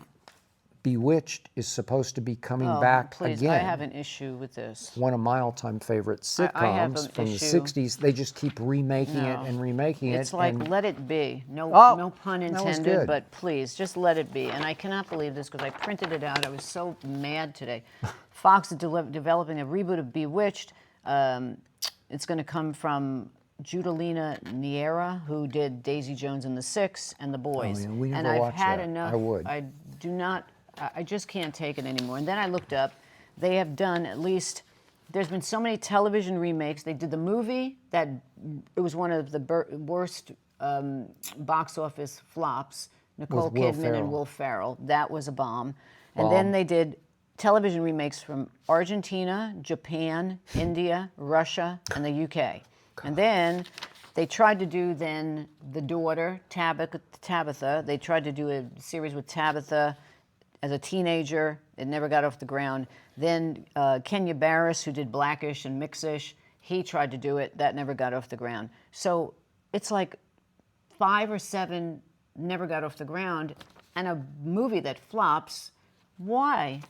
Bewitched is supposed to be coming Oh, back please, again. I have an issue with this. One of my all-time favorite I have sitcoms an from the issue. 60s. They just keep remaking it No. and remaking It's it. like and let it be. No, Oh, no pun that was intended, good. but please just let it be. And I cannot believe this because I printed it out. I was so mad today. Fox is developing a reboot of Bewitched. It's going to come from Judalina Niera, who did Daisy Jones and the Six and The Boys. yeah, we never and I've watched had that. enough. I would. I do not. I just can't take it anymore. And then I looked up. They have done at least. There's been so many television remakes. They did the movie that it was one of the worst box office flops. Nicole With Will Kidman Ferrell. and Will Ferrell. That was a bomb. And then they did television remakes from Argentina, Japan, India, Russia, and the UK. And then they tried to do the daughter, Tabitha. They tried to do a series with Tabitha as a teenager. It never got off the ground. Then Kenya Barris, who did Blackish and Mixish, he tried to do it. That never got off the ground. So it's like 5 or 7 never got off the ground, and a movie that flops, why?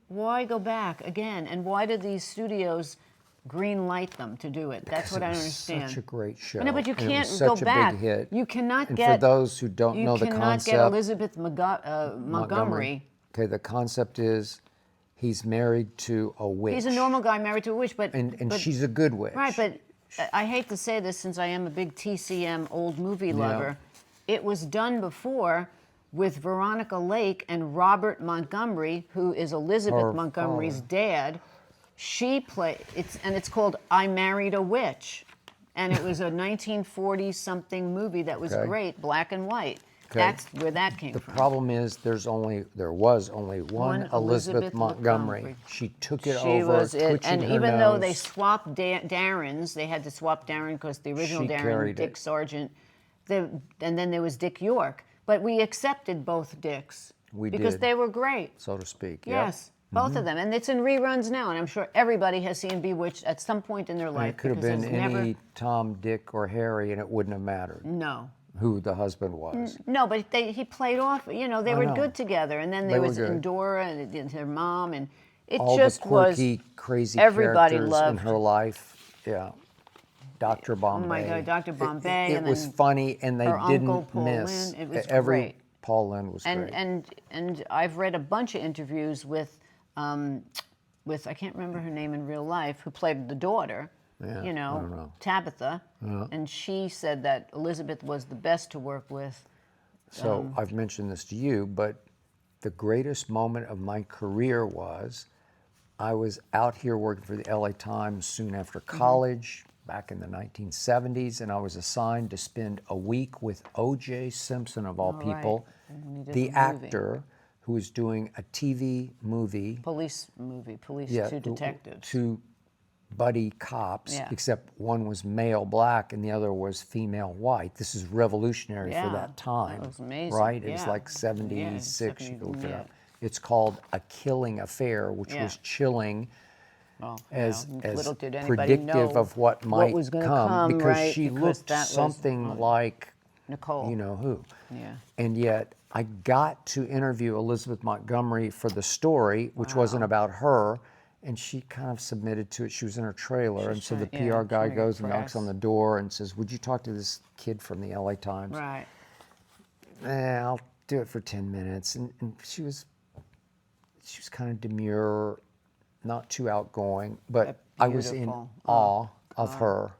Why go back again? And why do these studios green light them to do it? That's what I don't understand. Such a great show. No, but you and it can't was go such back. a big hit. You cannot and get. for those who don't know the You cannot concept, get Elizabeth Montgomery. Okay, the concept is he's married to a witch. He's a normal guy married to a witch, but she's a good witch. right. But I hate to say this, since I am a big TCM old movie lover. It was done before with Veronica Lake and Robert Montgomery, who is Elizabeth Montgomery's dad. She played it's called I Married a Witch, and it was a 1940-something movie that was great, black and white. Okay. That's where that came from. The problem is there was only one Elizabeth Montgomery. She took it over, twitching and her even nose. though they swapped Darrens, they had to swap Darren because the original Darren, Dick Sargent, and then there was Dick York. But we accepted both Dicks because they were great, so to speak. Yes, both of them, and it's in reruns now. And I'm sure everybody has seen Bewitched at some point in their life. It could have been any Tom, Dick, or Harry, and it wouldn't have mattered. No. Who the husband was. No, but he played off. They were good together, and then there was Endora and her mom, and it all just the quirky, was crazy everybody characters loved in her life. Yeah, Dr. Bombay. Oh my God, Dr. Bombay. It was funny, and they didn't miss. It was great. great. Paul Lynde was great. And I've read a bunch of interviews with I can't remember her name in real life, who played the daughter. Yeah, I don't know. Tabitha, and she said that Elizabeth was the best to work with. So I've mentioned this to you, but the greatest moment of my career was I was out here working for the LA Times soon after college, back in the 1970s, and I was assigned to spend a week with O.J. Simpson, of all people, the actor who was doing a TV movie. Police, two detectives. Two buddy cops, except one was male black and the other was female white. This is revolutionary for that time. That was amazing. Right? It was like 76. You can look it up. It's called A Killing Affair, which was chilling as predictive of what might was gonna come because right, she looked something like Nicole. You know who. Yeah. And yet I got to interview Elizabeth Montgomery for the story, which wasn't about her. And she kind of submitted to it. She was in her trailer, and so the PR guy goes and knocks on the door and says, "Would you talk to this kid from the LA Times?" Right. I'll do it for 10 minutes. And she was kind of demure, not too outgoing, but I was in awe of her.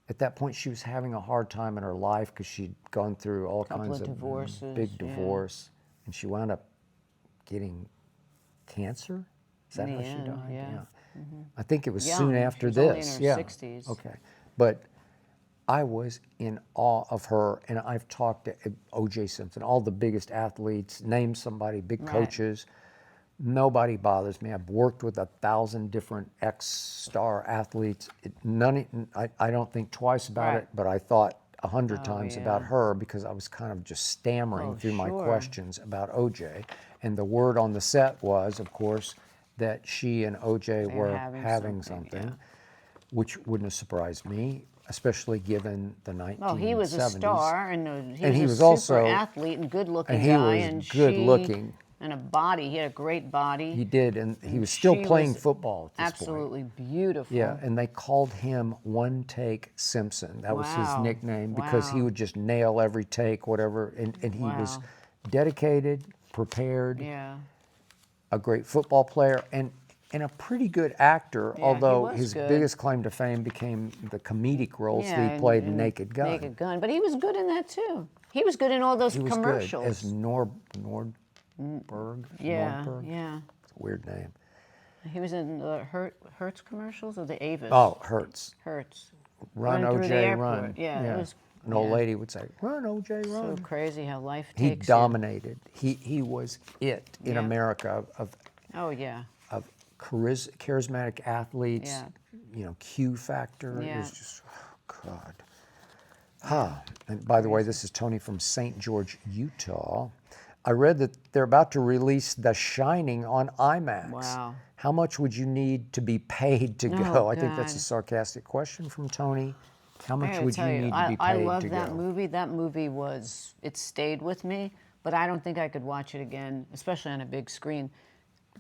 At that point, she was having a hard time in her life because she'd gone through all kinds of divorces, big divorce, and she wound up getting cancer. Is that how she died? Yeah. Mm-hmm. I think it was Young. soon after She was this. only in her 60s. Okay. But I was in awe of her, and I've talked to O.J. Simpson, all the biggest athletes, name somebody, big coaches. Nobody bothers me. I've worked with 1,000 different ex-star athletes. I don't think twice about it, but I thought 100 times about her because I was kind of just stammering through my questions about O.J. And the word on the set was, of course, that she and O.J. were having something, which wouldn't have surprised me, especially given the 1970s. Well, he was a star, and he was a also super athlete and good-looking and guy. He was good-looking. And a body. He had a great body. He did, and he was still playing football at this point. Absolutely beautiful. Yeah, and they called him One Take Simpson. That was his nickname because he would just nail every take, whatever, and he was dedicated, prepared, a great football player, and a pretty good actor, although his biggest claim to fame became the comamic roles that he played in Naked Gun. Naked Gun, but he was good in that too. He was good in all those commercials. He was good as Nordberg. Yeah, Nordberg? yeah. It's a weird name. He was in the Hertz commercials or the Avis? Oh, Hertz. Hertz. Run, OJ, run. Yeah. It was, an old lady would say, "Run, OJ, run." So crazy how life he takes dominated. He was it in America of charismatic athletes. You know, Q factor. It was just, oh God. And by the way, this is Tony from St. George, Utah. I read that they're about to release The Shining on IMAX. Wow. How much would you need to be paid to go? I think that's a sarcastic question from Tony. How much gotta would tell you need to be I paid love to that go? movie. That movie it stayed with me, but I don't think I could watch it again, especially on a big screen,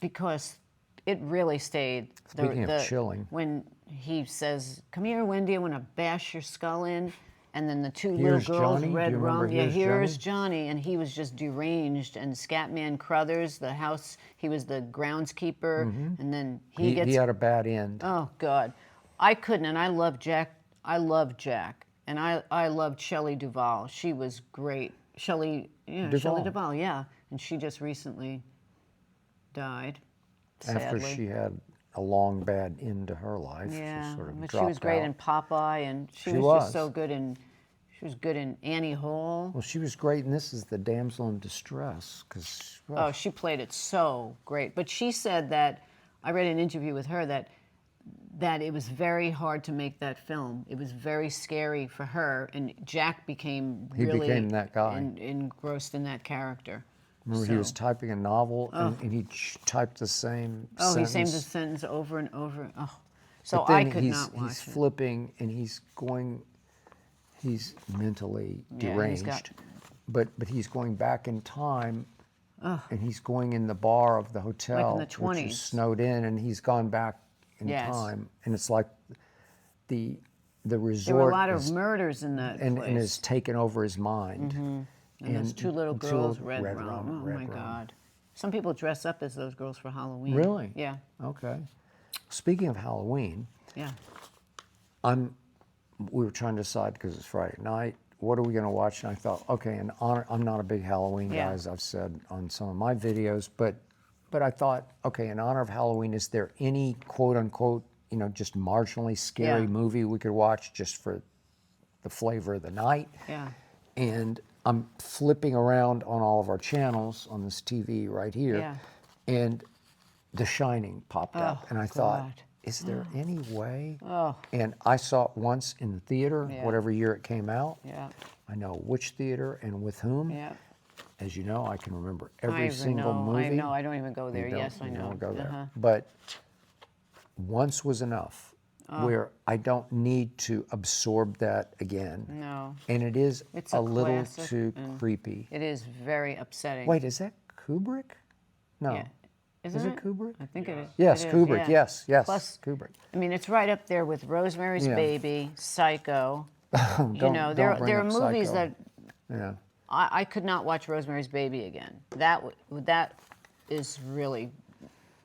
because it really stayed. Speaking of chilling. When he says, "Come here, Wendy, I want to bash your skull in," and then the two Here's little girls, Johnny. Do red you remember rum. Yeah, Here's here's Johnny, and he was just deranged. And Scatman Crothers, the house, he was the groundskeeper, and then he He had a bad end. Oh God, I couldn't, and I love Jack. I love Jack, and I loved Shelley Duvall. She was great. Shelley Duvall, yeah, and she just recently died. After Sadly. she had a long bad end to her life, Yeah, she sort of but dropped she was great out. in Popeye, and she was was. just so good in. She was good in Annie Hall. Well, she was great, and this is the damsel in distress, because Oh, she played it so great. But she said that I read an interview with her that it was very hard to make that film. It was very scary for her, and Jack became He really became that guy. engrossed in that character. remember he was typing a novel, and he typed the same Oh, he sentence. saying the sentence over and over. Oh, so But then I could he's, not watch he's it. flipping, and he's mentally Yeah, deranged, he's got- but he's going back in time, and he's going in the bar of the hotel, the which 20s. is snowed in, and he's gone back in Yes. time, and it's like the resort There were a lot is, of murders in that and place. has taken over his mind. And those two little girls, red rum. Oh red my rum. God. Some people dress up as those girls for Halloween. Really? Yeah. Okay. Speaking of Halloween, Yeah. we were trying to decide because it's Friday night. What are we going to watch? And I thought, okay, in honor, I'm not a big Halloween guy, Yeah. as I've said on some of my videos, but I thought, okay, in honor of Halloween, is there any quote unquote, just marginally scary Yeah. movie we could watch just for the flavor of the night? Yeah. And I'm flipping around on all of our channels on this TV right here, Yeah. and The Shining popped up, and I thought, God. is there any way? Oh. And I saw it once in the theater, Yeah. whatever year it came out. Yeah. I know which theater and with whom. Yeah. As you know, I can remember every I single know, movie. I know. I don't even go there. You don't- Yes, I you know. don't go there. Uh-huh. But once was enough, where I don't need to absorb that again. No. And it is It's a a little classic, too creepy. It is very upsetting. Wait, is that Kubrick? No. Yeah. Is it Kubrick? I think it is. Yes, It is, Kubrick. yeah. Yes, Plus, Kubrick. I mean, it's right up there with Rosemary's Yeah. Baby, Psycho. Don't there bring are up movies Psycho. that Yeah. I could not watch Rosemary's Baby again. That is really,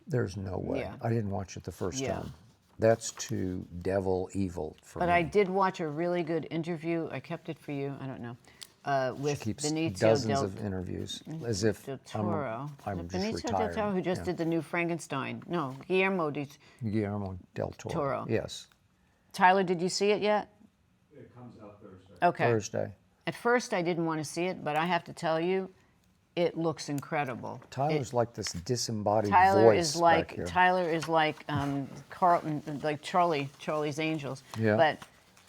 There's no way. Yeah. I didn't watch it the first Yeah. time. That's too devil evil for but me. I did watch a really good interview. I kept it for you. I don't know. With Keeps Benicio dozens del of interviews, as if Del Toro. I'm just Benicio retired. del Toro, who just Yeah. did the new Frankenstein. No, Guillermo del Guillermo del Toro. Toro. Yes, Tyler, did you see it yet? It comes out Thursday. Okay. Thursday. At first, I didn't want to see it, but I have to tell you, it looks incredible. Tyler's like this disembodied Tyler voice is back here. like Carlton, like Charlie's Angels. Yeah. But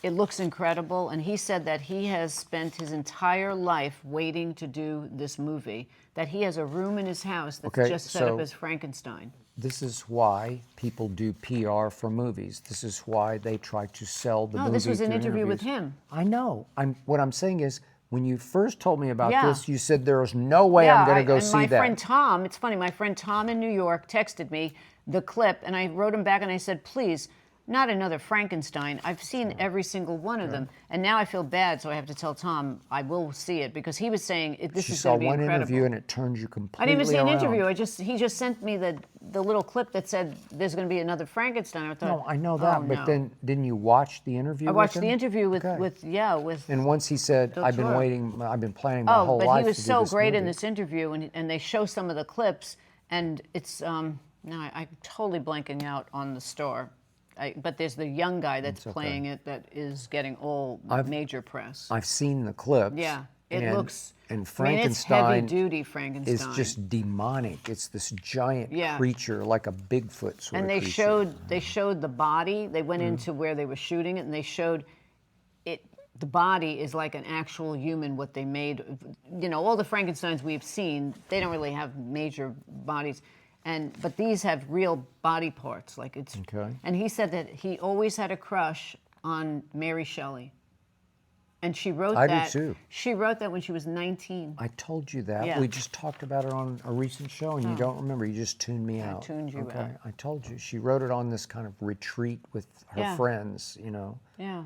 it looks incredible, and he said that he has spent his entire life waiting to do this movie. That he has a room in his house that's Okay, just set so- up as Frankenstein. This is why people do PR for movies. This is why they try to sell the No, movie. this was an through interview with interviews. him. I know. What I'm saying is, when you first told me about Yeah. this, you said there was no way I'm going to go and see my that. friend Tom, it's funny, my friend Tom in New York texted me the clip, and I wrote him back and I said, please, not another Frankenstein. I've seen every single one of them, and now I feel bad, so I have to tell Tom I will see it because he was saying this She is saw going to be one incredible. interview and it turned you completely I didn't even see an around. interview. He just sent me the little clip that said there's going to be another Frankenstein. I thought, No, I know that, oh, but no. then didn't you watch the interview? I watched with the him? interview with Okay. with. And once he said, Del "I've been Toro. waiting, I've been planning my Oh, whole but life he was to do so this great in movie." this interview, and they show some of the clips, and it's no, I'm totally blanking out on the star. But there's the young guy that's okay. playing it that is getting all major press. I've seen the clips. Yeah, it and, looks. And I mean, it's heavy Frankenstein duty Frankenstein. is just demonic. It's this giant Yeah. creature, like a Bigfoot sort And of they creature. showed the body. They went into where they were shooting it, and they showed it. The body is like an actual human. What they made, all the Frankensteins we've seen, they don't really have major bodies, but these have real body parts. Like it's. Okay. And he said that he always had a crush on Mary Shelley. And she wrote I do that. too. She wrote that when she was 19. I told you that. Yeah. We just talked about it on a recent show, and you don't remember. You just tuned me out. I tuned you okay. out. I told you. She wrote it on this kind of retreat with her Yeah. friends, you know. Yeah.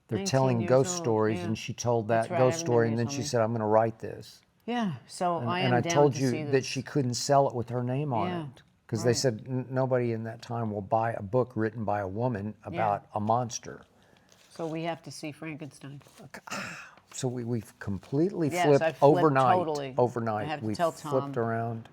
They're 19 telling years ghost old, stories, yeah. and she told that That's right, I ghost story, and remember you then told she me. said, I'm going to write this. Yeah. So I am And I down told to you see that this. she couldn't sell it with her name on Yeah, it. Because they said nobody in that time will buy a book written by a woman about a monster. So we have to see Frankenstein. So we've completely Yes, flipped I flipped overnight. totally. Overnight, I have to we've tell flipped Tom. around.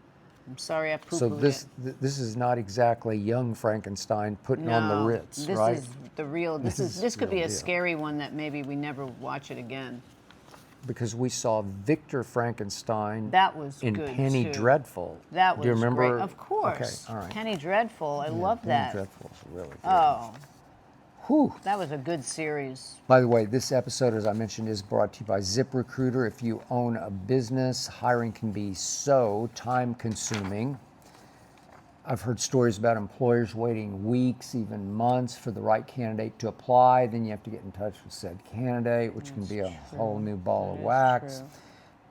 I'm sorry I poo-pooed So this it. this is not exactly young Frankenstein putting on the No, Ritz, this right? is the real. This is this could be real a deal. scary one that maybe we never watch it again. Because we saw Victor Frankenstein That was in good, Penny too. Dreadful. That was Do you remember? great. Of course. Okay, all right. Penny Dreadful. I love Penny that. Dreadful is really good. Oh, Whew. that was a good series. By the way, this episode, as I mentioned, is brought to you by ZipRecruiter. If you own a business, hiring can be so time-consuming. I've heard stories about employers waiting weeks, even months, for the right candidate to apply. Then you have to get in touch with said candidate, which can be a whole new ball of wax. True.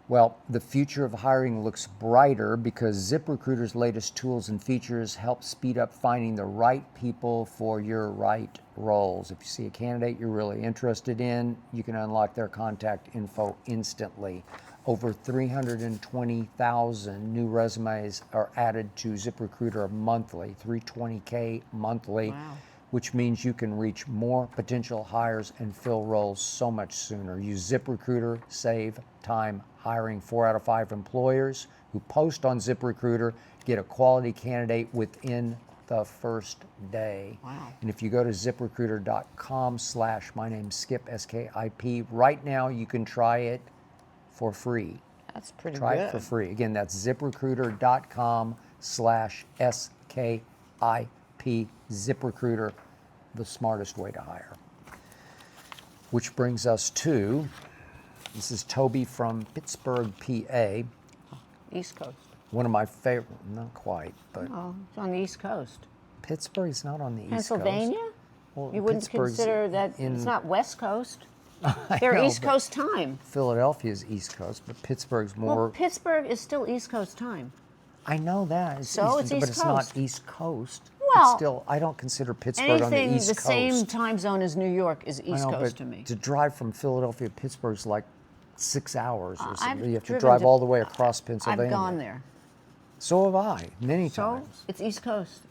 Well, the future of hiring looks brighter because ZipRecruiter's latest tools and features help speed up finding the right people for your right roles. If you see a candidate you're really interested in, you can unlock their contact info instantly. Over 320,000 new resumes are added to ZipRecruiter monthly, 320K monthly. Wow. Which means you can reach more potential hires and fill roles so much sooner. Use ZipRecruiter, save time hiring. 4 out of 5 employers who post on ZipRecruiter get a quality candidate within the first day. Wow. And if you go to ZipRecruiter.com/my name's Skip, SKIP, right now you can try it for free. That's pretty Try good. it for free. Again, that's ZipRecruiter.com/SKIP. ZipRecruiter, the smartest way to hire. Which brings us to, this is Toby from Pittsburgh, PA. East Coast. One of my favorite, not quite, but Oh, it's on the East Coast. Pittsburgh's not on the East Pennsylvania? Coast. Well, You wouldn't Pittsburgh's consider that in- it's not West Coast. I They're know, East but Coast time. Philadelphia's East Coast, but Pittsburgh's more. Well, Pittsburgh is still East Coast time. I know that. So it's but East it's Coast. not East Coast. Well, It's still, I don't consider Pittsburgh on the Anything East the Coast. same time zone as New York is I East know, Coast but to me. to drive from Philadelphia to Pittsburgh's like 6 hours or I've something. You have to driven drive to- all the way across Pennsylvania. I've gone there. So have I, many So times. it's East Coast.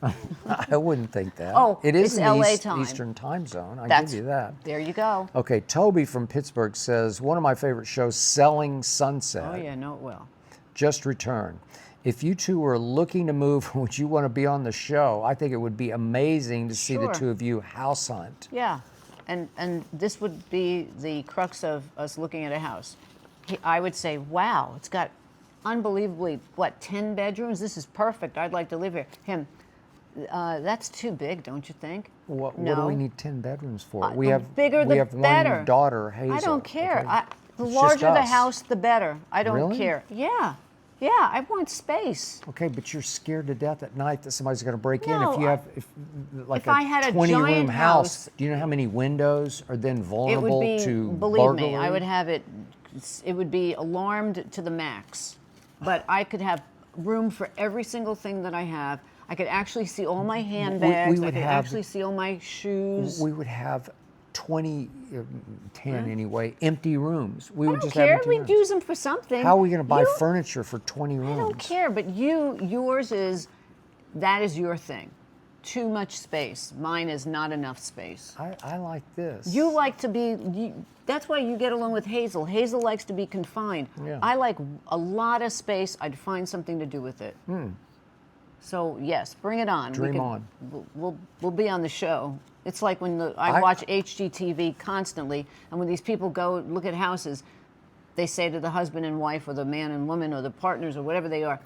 I wouldn't think that. Oh, it is it's in the LA time. Eastern time zone. I That's give you that. There you go. Okay, Toby from Pittsburgh says, one of my favorite shows, Selling Sunset, Oh yeah, no it will. just returned. If you two were looking to move, would you want to be on the show? I think it would be amazing to see the Sure. two of you house hunt. Yeah, and this would be the crux of us looking at a house. I would say, wow, it's got unbelievably 10 bedrooms. This is perfect. I'd like to live here. That's too big, don't you think? What do No. we need 10 bedrooms for? The bigger we the have better. one daughter, Hazel. I don't care. okay? The It's just larger the us. house, the better. I don't Really? care. Yeah, I want space. Okay, but you're scared to death at night that somebody's going to break in. No, If you have, like if I had a 20-room giant house, do you know how many windows are then It vulnerable would be, to believe me, burglary? I would have it. It would be alarmed to the max. But I could have room for every single thing that I have. I could actually see all my handbags. I would could have- actually see all my shoes. We would have 10 anyway, empty rooms. We I would don't just care. have empty We'd rooms. use them for something. How are we going to buy You- furniture for 20 rooms? I don't care, but yours is, that is your thing. Too much space. Mine is not enough space. I like this. You like to be, that's why you get along with Hazel. Hazel likes to be confined. Yeah. I like a lot of space. I'd find something to do with it. So yes, bring it on. Dream on. We'll be on the show. It's like when I watch HGTV constantly, and when these people go look at houses, they say to the husband and wife, or the man and woman, or the partners, or whatever they are,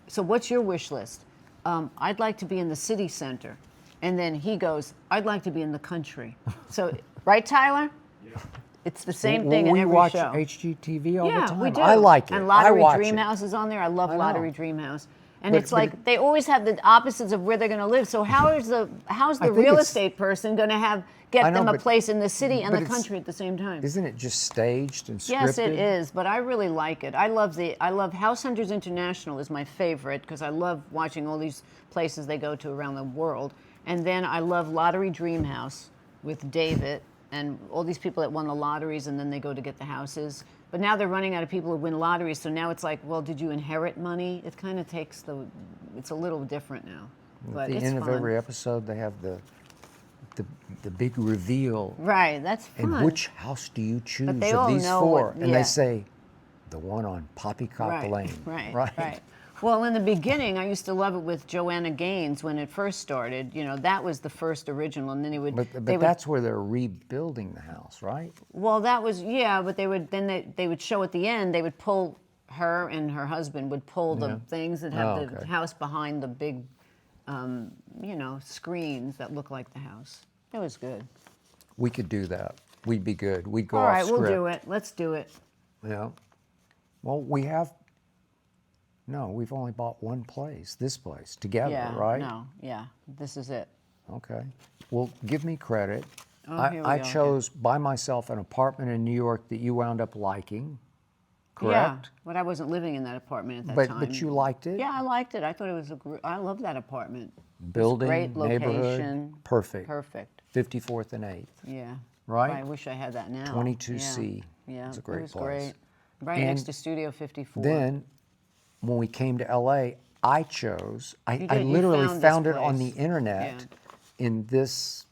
so what's your wish list? I'd like to be in the city center. And then he goes, I'd like to be in the country. So, right, Tyler? Yeah. It's the same thing in we every watch show. HGTV all Yeah, the time. we do. I like it. And I Lottery watch Dream it. House is on there. I love I know. Lottery Dream House. And But- it's but like they always have the opposites of where they're going to live. So how's the think real it's- estate person going to I get know, them a but- place in the city and but the it's- country at the same time? Isn't it just staged and scripted? Yes, it is, but I really like it. I love House Hunters International is my favorite because I love watching all these places they go to around the world. And then I love Lottery Dream House with David and all these people that won the lotteries and then they go to get the houses. But now they're running out of people who win lotteries, so now it's like, well, did you inherit money? It kind of it's a little different now. But At the it's end fun. of every episode, they have the big reveal. Right, that's fun. And which house do you choose they of all these know four? what- And yeah. they say, the one on Poppycock right, Lane. Right. Well, in the beginning, I used to love it with Joanna Gaines when it first started. You know, that was the first original, and then But that's where they're rebuilding the house, right? Well, that was but they would they would show at the end. They would pull her and her husband would pull the things that have the okay. house behind the big, screens that look like the house. It was good. We could do that. We'd be good. We'd go All off right, script. we'll do it. Let's do it. Yeah. Well, we've only bought one place, this place, together, Yeah. right? No. Yeah. This is it. Okay. Well, give me credit. Oh, here we I go. chose by myself an apartment in New York that you wound up liking, correct? Yeah, but I wasn't living in that apartment at that time. But you liked it? Yeah, I liked it. I thought it was I love that apartment. Building, great neighborhood, location. perfect. Perfect. 54th and 8th. Yeah. Right? I wish I had that now. 22C. Yeah. It's a great it was place. great. Right And next to Studio 54. Then, when we came to LA, I chose, I did, you literally found found this it on the place. internet in this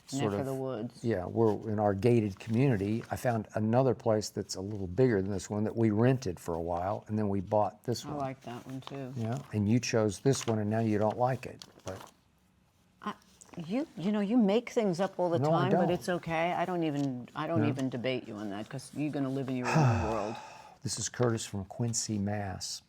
sort Neck of of the woods. Yeah, we're in our gated community. I found another place that's a little bigger than this one that we rented for a while, and then we bought this I one. like that one too. Yeah, and you chose this one, and now you don't like it. But You make things up all the No, I time, but don't. it's okay. I don't even debate you on that because you're going to live in your own world. this is Curtis from Quincy, Mass.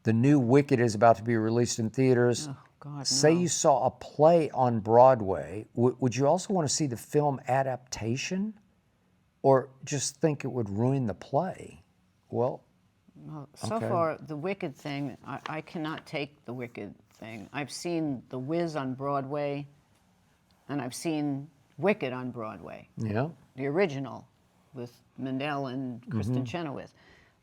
The new Wicked is about to be released in theaters. Oh God, Say no. you saw a play on Broadway. Would you also want to see the film adaptation, or just think it would ruin the play? Well, So Okay. far, the Wicked thing, I cannot take the Wicked thing. I've seen The Wiz on Broadway, and I've seen Wicked on Broadway, yeah. the original with Mendel and Kristen Mm-hmm. Chenoweth.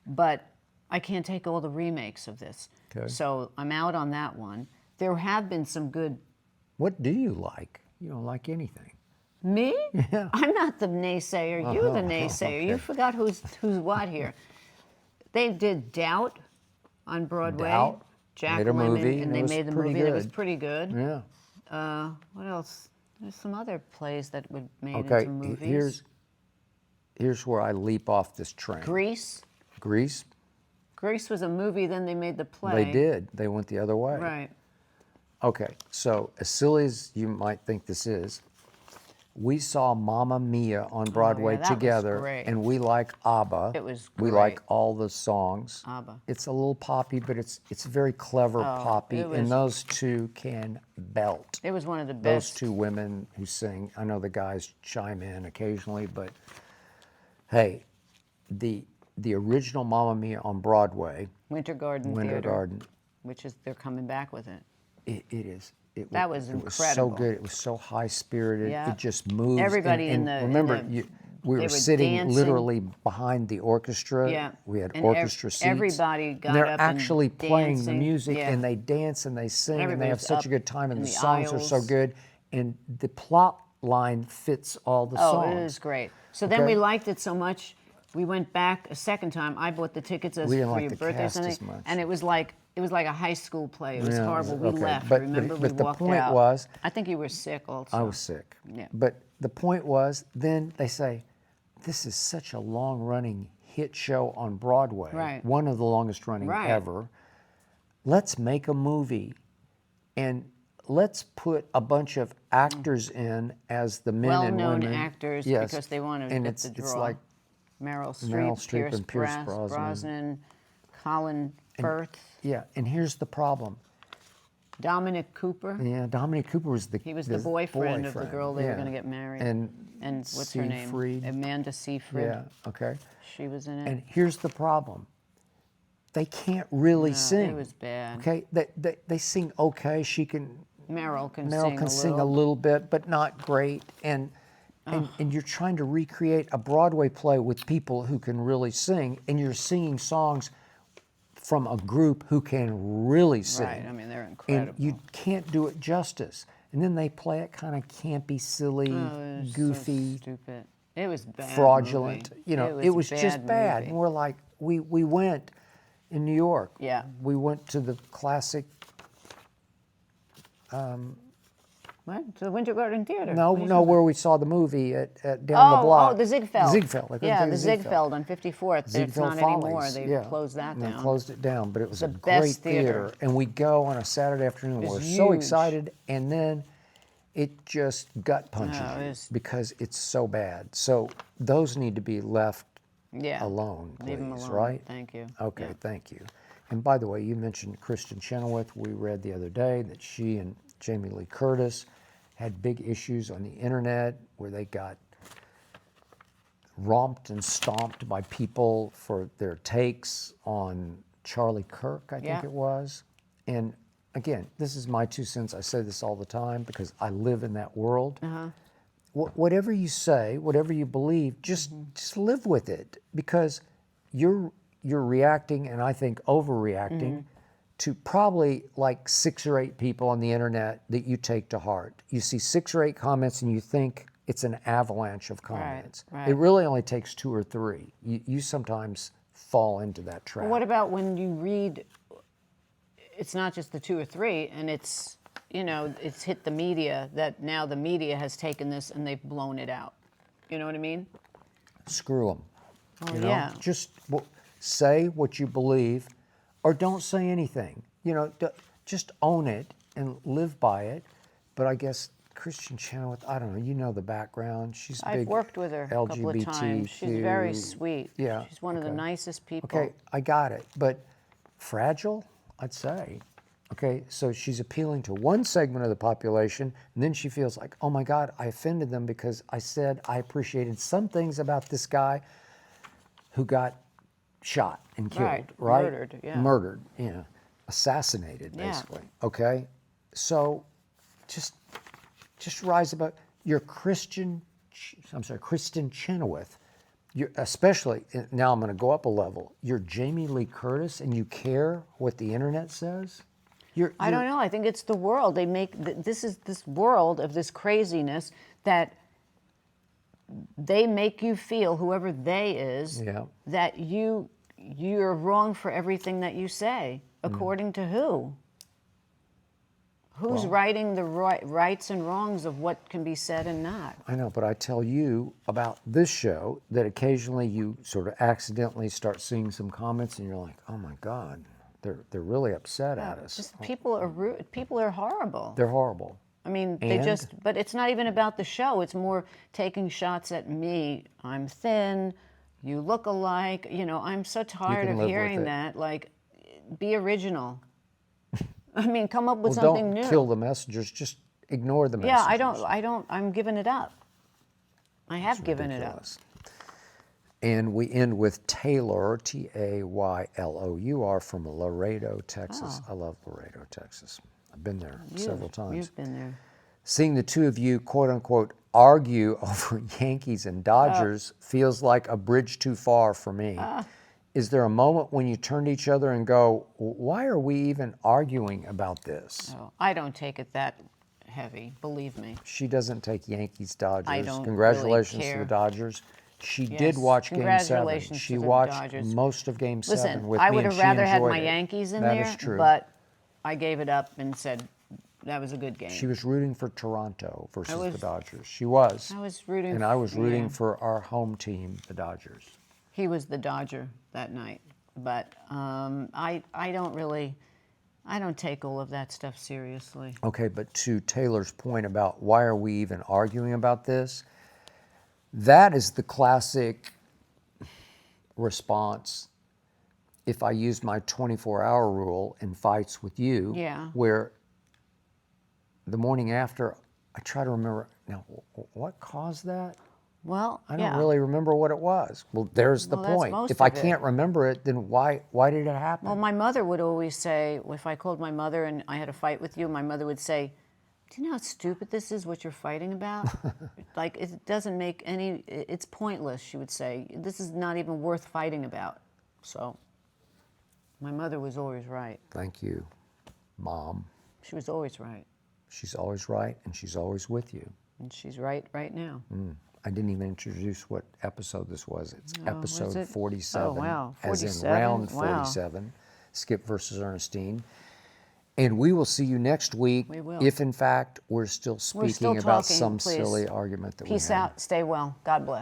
But I can't take all the remakes of this. Okay. So I'm out on that one. There have been some good. What do you like? You don't like anything. Me? Yeah. I'm not the naysayer. You're the naysayer. You okay. forgot who's what here. They did Doubt on Broadway. Doubt. Jack Made a Lemmon, movie, and and they it was made the pretty movie, and it was good. pretty good. Yeah. What else? There's some other plays that were made Okay. into movies. Here's where I leap off this train. Grease. Grease. Grease was a movie. Then they made the play. They did. They went the other way. Right. Okay, so as silly as you might think this is, we saw Mamma Mia on Broadway that was together, great. and we like ABBA. It was We great. like all the songs. ABBA. It's a little poppy, but it's very clever poppy, it was- and those two can belt. It was one of the Those best. two women who sing. I know the guys chime in occasionally, but hey, the original Mamma Mia on Broadway, Winter Garden Winter Theater, Garden, which is they're coming back with it. it is. That was It was so incredible. good. It was so high spirited. Yeah. It just moves. Everybody in and the- remember, in the- we they were were sitting dancing. literally behind the orchestra. Yeah. We had And orchestra seats. everybody got and they're up and actually playing the dancing. music, Yeah. and they dance and they sing, and they have Everybody's such a up good time, and in the the songs are so aisles. good, and the plot line fits all the Oh, songs. it is great. So then Okay. we liked it so much, we went back a second time. I bought the tickets as We didn't for like your the birthday or cast something, as much. and it was like a high school play. It was Yeah, horrible. We okay. left. But- Remember, but we the walked point out. was- I think you were sick also. I was sick. Yeah. But the point was, then they say, this is such a long-running hit show on Broadway. Right. One of the longest running Right. ever. Let's make a movie, and let's put a bunch of actors in as the men and Well-known women. actors Yes. because they want to and get it's, the draw. It's like Meryl Streep, Meryl Streep and Pierce Brosnan, Brosnan. Colin Firth, yeah. And here's the problem. Dominic Cooper. Yeah, Dominic Cooper was He was the boyfriend of the girl they were yeah. going to get married. And what's her name? Seyfried. Amanda Seyfried. Yeah. Okay. She was in it. And here's the problem. they can't really No, sing. it was bad. Okay, they sing okay. Meryl can sing a little bit, but not great. And you're trying to recreate a Broadway play with people who can really sing, and you're singing songs from a group who can really sing. Right, I mean, they're incredible. And you can't do it justice. And then they play it kind of campy, silly, Oh, it was goofy, so stupid. It was bad. fraudulent. Movie. You know, it was just bad. movie. And we're like, we went in New York. Yeah. We went to the classic. What? To the Winter Garden Theater? No, What are you talking where we saw the movie at down the about? block. Oh, the Ziegfeld. Ziegfeld. I couldn't Yeah, think the of Ziegfeld on 54th. It's Ziegfeld not anymore. Follies, They yeah. closed that They down. closed it down, but it was a the great best theater. And we go on a Saturday afternoon. It We're was so huge. excited, and then it just gut punches No, it you was- because it's so bad. So those need to be left Yeah. alone, please, Leave 'em alone. right? Thank you. Okay, Yeah. thank you. And by the way, you mentioned Kristen Chenoweth. We read the other day that she and Jamie Lee Curtis had big issues on the internet where they got romped and stomped by people for their takes on Charlie Kirk, I think Yeah. it was. And again, this is my 2 cents. I say this all the time because I live in that world. Whatever you say, whatever you believe, just live with it, because you're reacting, and I think overreacting, to probably like 6 or 8 people on the internet that you take to heart. You see 6 or 8 comments and you think it's an avalanche of comments. right. It really only takes 2 or 3. You sometimes fall into that trap. What about when you read, it's not just the 2 or 3, and it's, you know, it's hit the media, that now the media has taken this and they've blown it out. You know what I mean? Screw them. Well, yeah. Just say what you believe, or don't say anything. You know, just own it and live by it. But I guess Kristen Chenoweth, I don't know. You know the background. She's I've big worked with her a couple of times. She's very sweet. Yeah. She's one of the okay. nicest people. Okay, I got it. But fragile, I'd say. Okay, so she's appealing to one segment of the population, and then she feels like, oh my God, I offended them because I said I appreciated some things about this guy who got shot and killed, Right, right? murdered, yeah. Murdered, yeah. Assassinated, Yeah. basically. Okay? So just rise above your Kristen Chenoweth. You're especially, now I'm going to go up a level. You're Jamie Lee Curtis and you care what the internet says? I don't know. I think it's the world. They make this world of this craziness that they make you feel, whoever they is, Yeah. that you're wrong for everything that you say. According to who? Who's writing the rights and wrongs of what can be said and not? I know, but I tell you about this show that occasionally you sort of accidentally start seeing some comments and you're like, oh my God, they're really upset at us. Just people are rude. People are horrible. They're horrible. I mean, And? but it's not even about the show. It's more taking shots at me. I'm thin. You look alike. You know, I'm so tired can of live with hearing it. that. Like, be original. I mean, come up with Well, something don't new. kill the messengers, just ignore the Yeah, messengers. I'm giving it up. I have given it up. Ridiculous. And we end with Taylor, Taylor, from Laredo, Texas. I love Laredo, Texas. I've been there several times. You've been there. Seeing the two of you, quote unquote, argue over Yankees and Dodgers feels like a bridge too far for me. Is there a moment when you turn to each other and go, why are we even arguing about this? Oh, I don't take it that heavy, believe me. She doesn't take Yankees, Dodgers. I don't Congratulations really to care. the Dodgers. She Yes, did watch Game 7. congratulations She to the watched Dodgers. most of Game 7 Listen, with I me, would and have she rather had enjoyed my it. Yankees in That there, is true. but I gave it up and said that was a good game. She was rooting for Toronto versus the Dodgers. She was. I was rooting And I was rooting yeah. for our home team, the Dodgers. He was the Dodger that night, but I don't take all of that stuff seriously. Okay, but to Taylor's point about why are we even arguing about this, that is the classic response if I used my 24-hour rule in fights with you, Yeah. where the morning after I try to remember, now what caused that? Well, I yeah. don't really remember what it was. Well, there's the Well, that's point. most If I of it. can't remember it, then why did it happen? Well, my mother would always say, if I called my mother and I had a fight with you, my mother would say, do you know how stupid this is, what you're fighting about? Like, it doesn't make any, it's pointless, she would say. This is not even worth fighting about. So, my mother was always right. Thank you, Mom. She was always right. She's always right, and she's always with you. And she's right now. I didn't even introduce what episode this was. It's was episode it? 47, Oh, wow. as in 47? round Wow. 47, Skip versus Ernestine. And we will see you next week We will. if, in fact, we're still speaking We're still about talking, some please. silly argument that Peace we had. out. Stay well. God bless.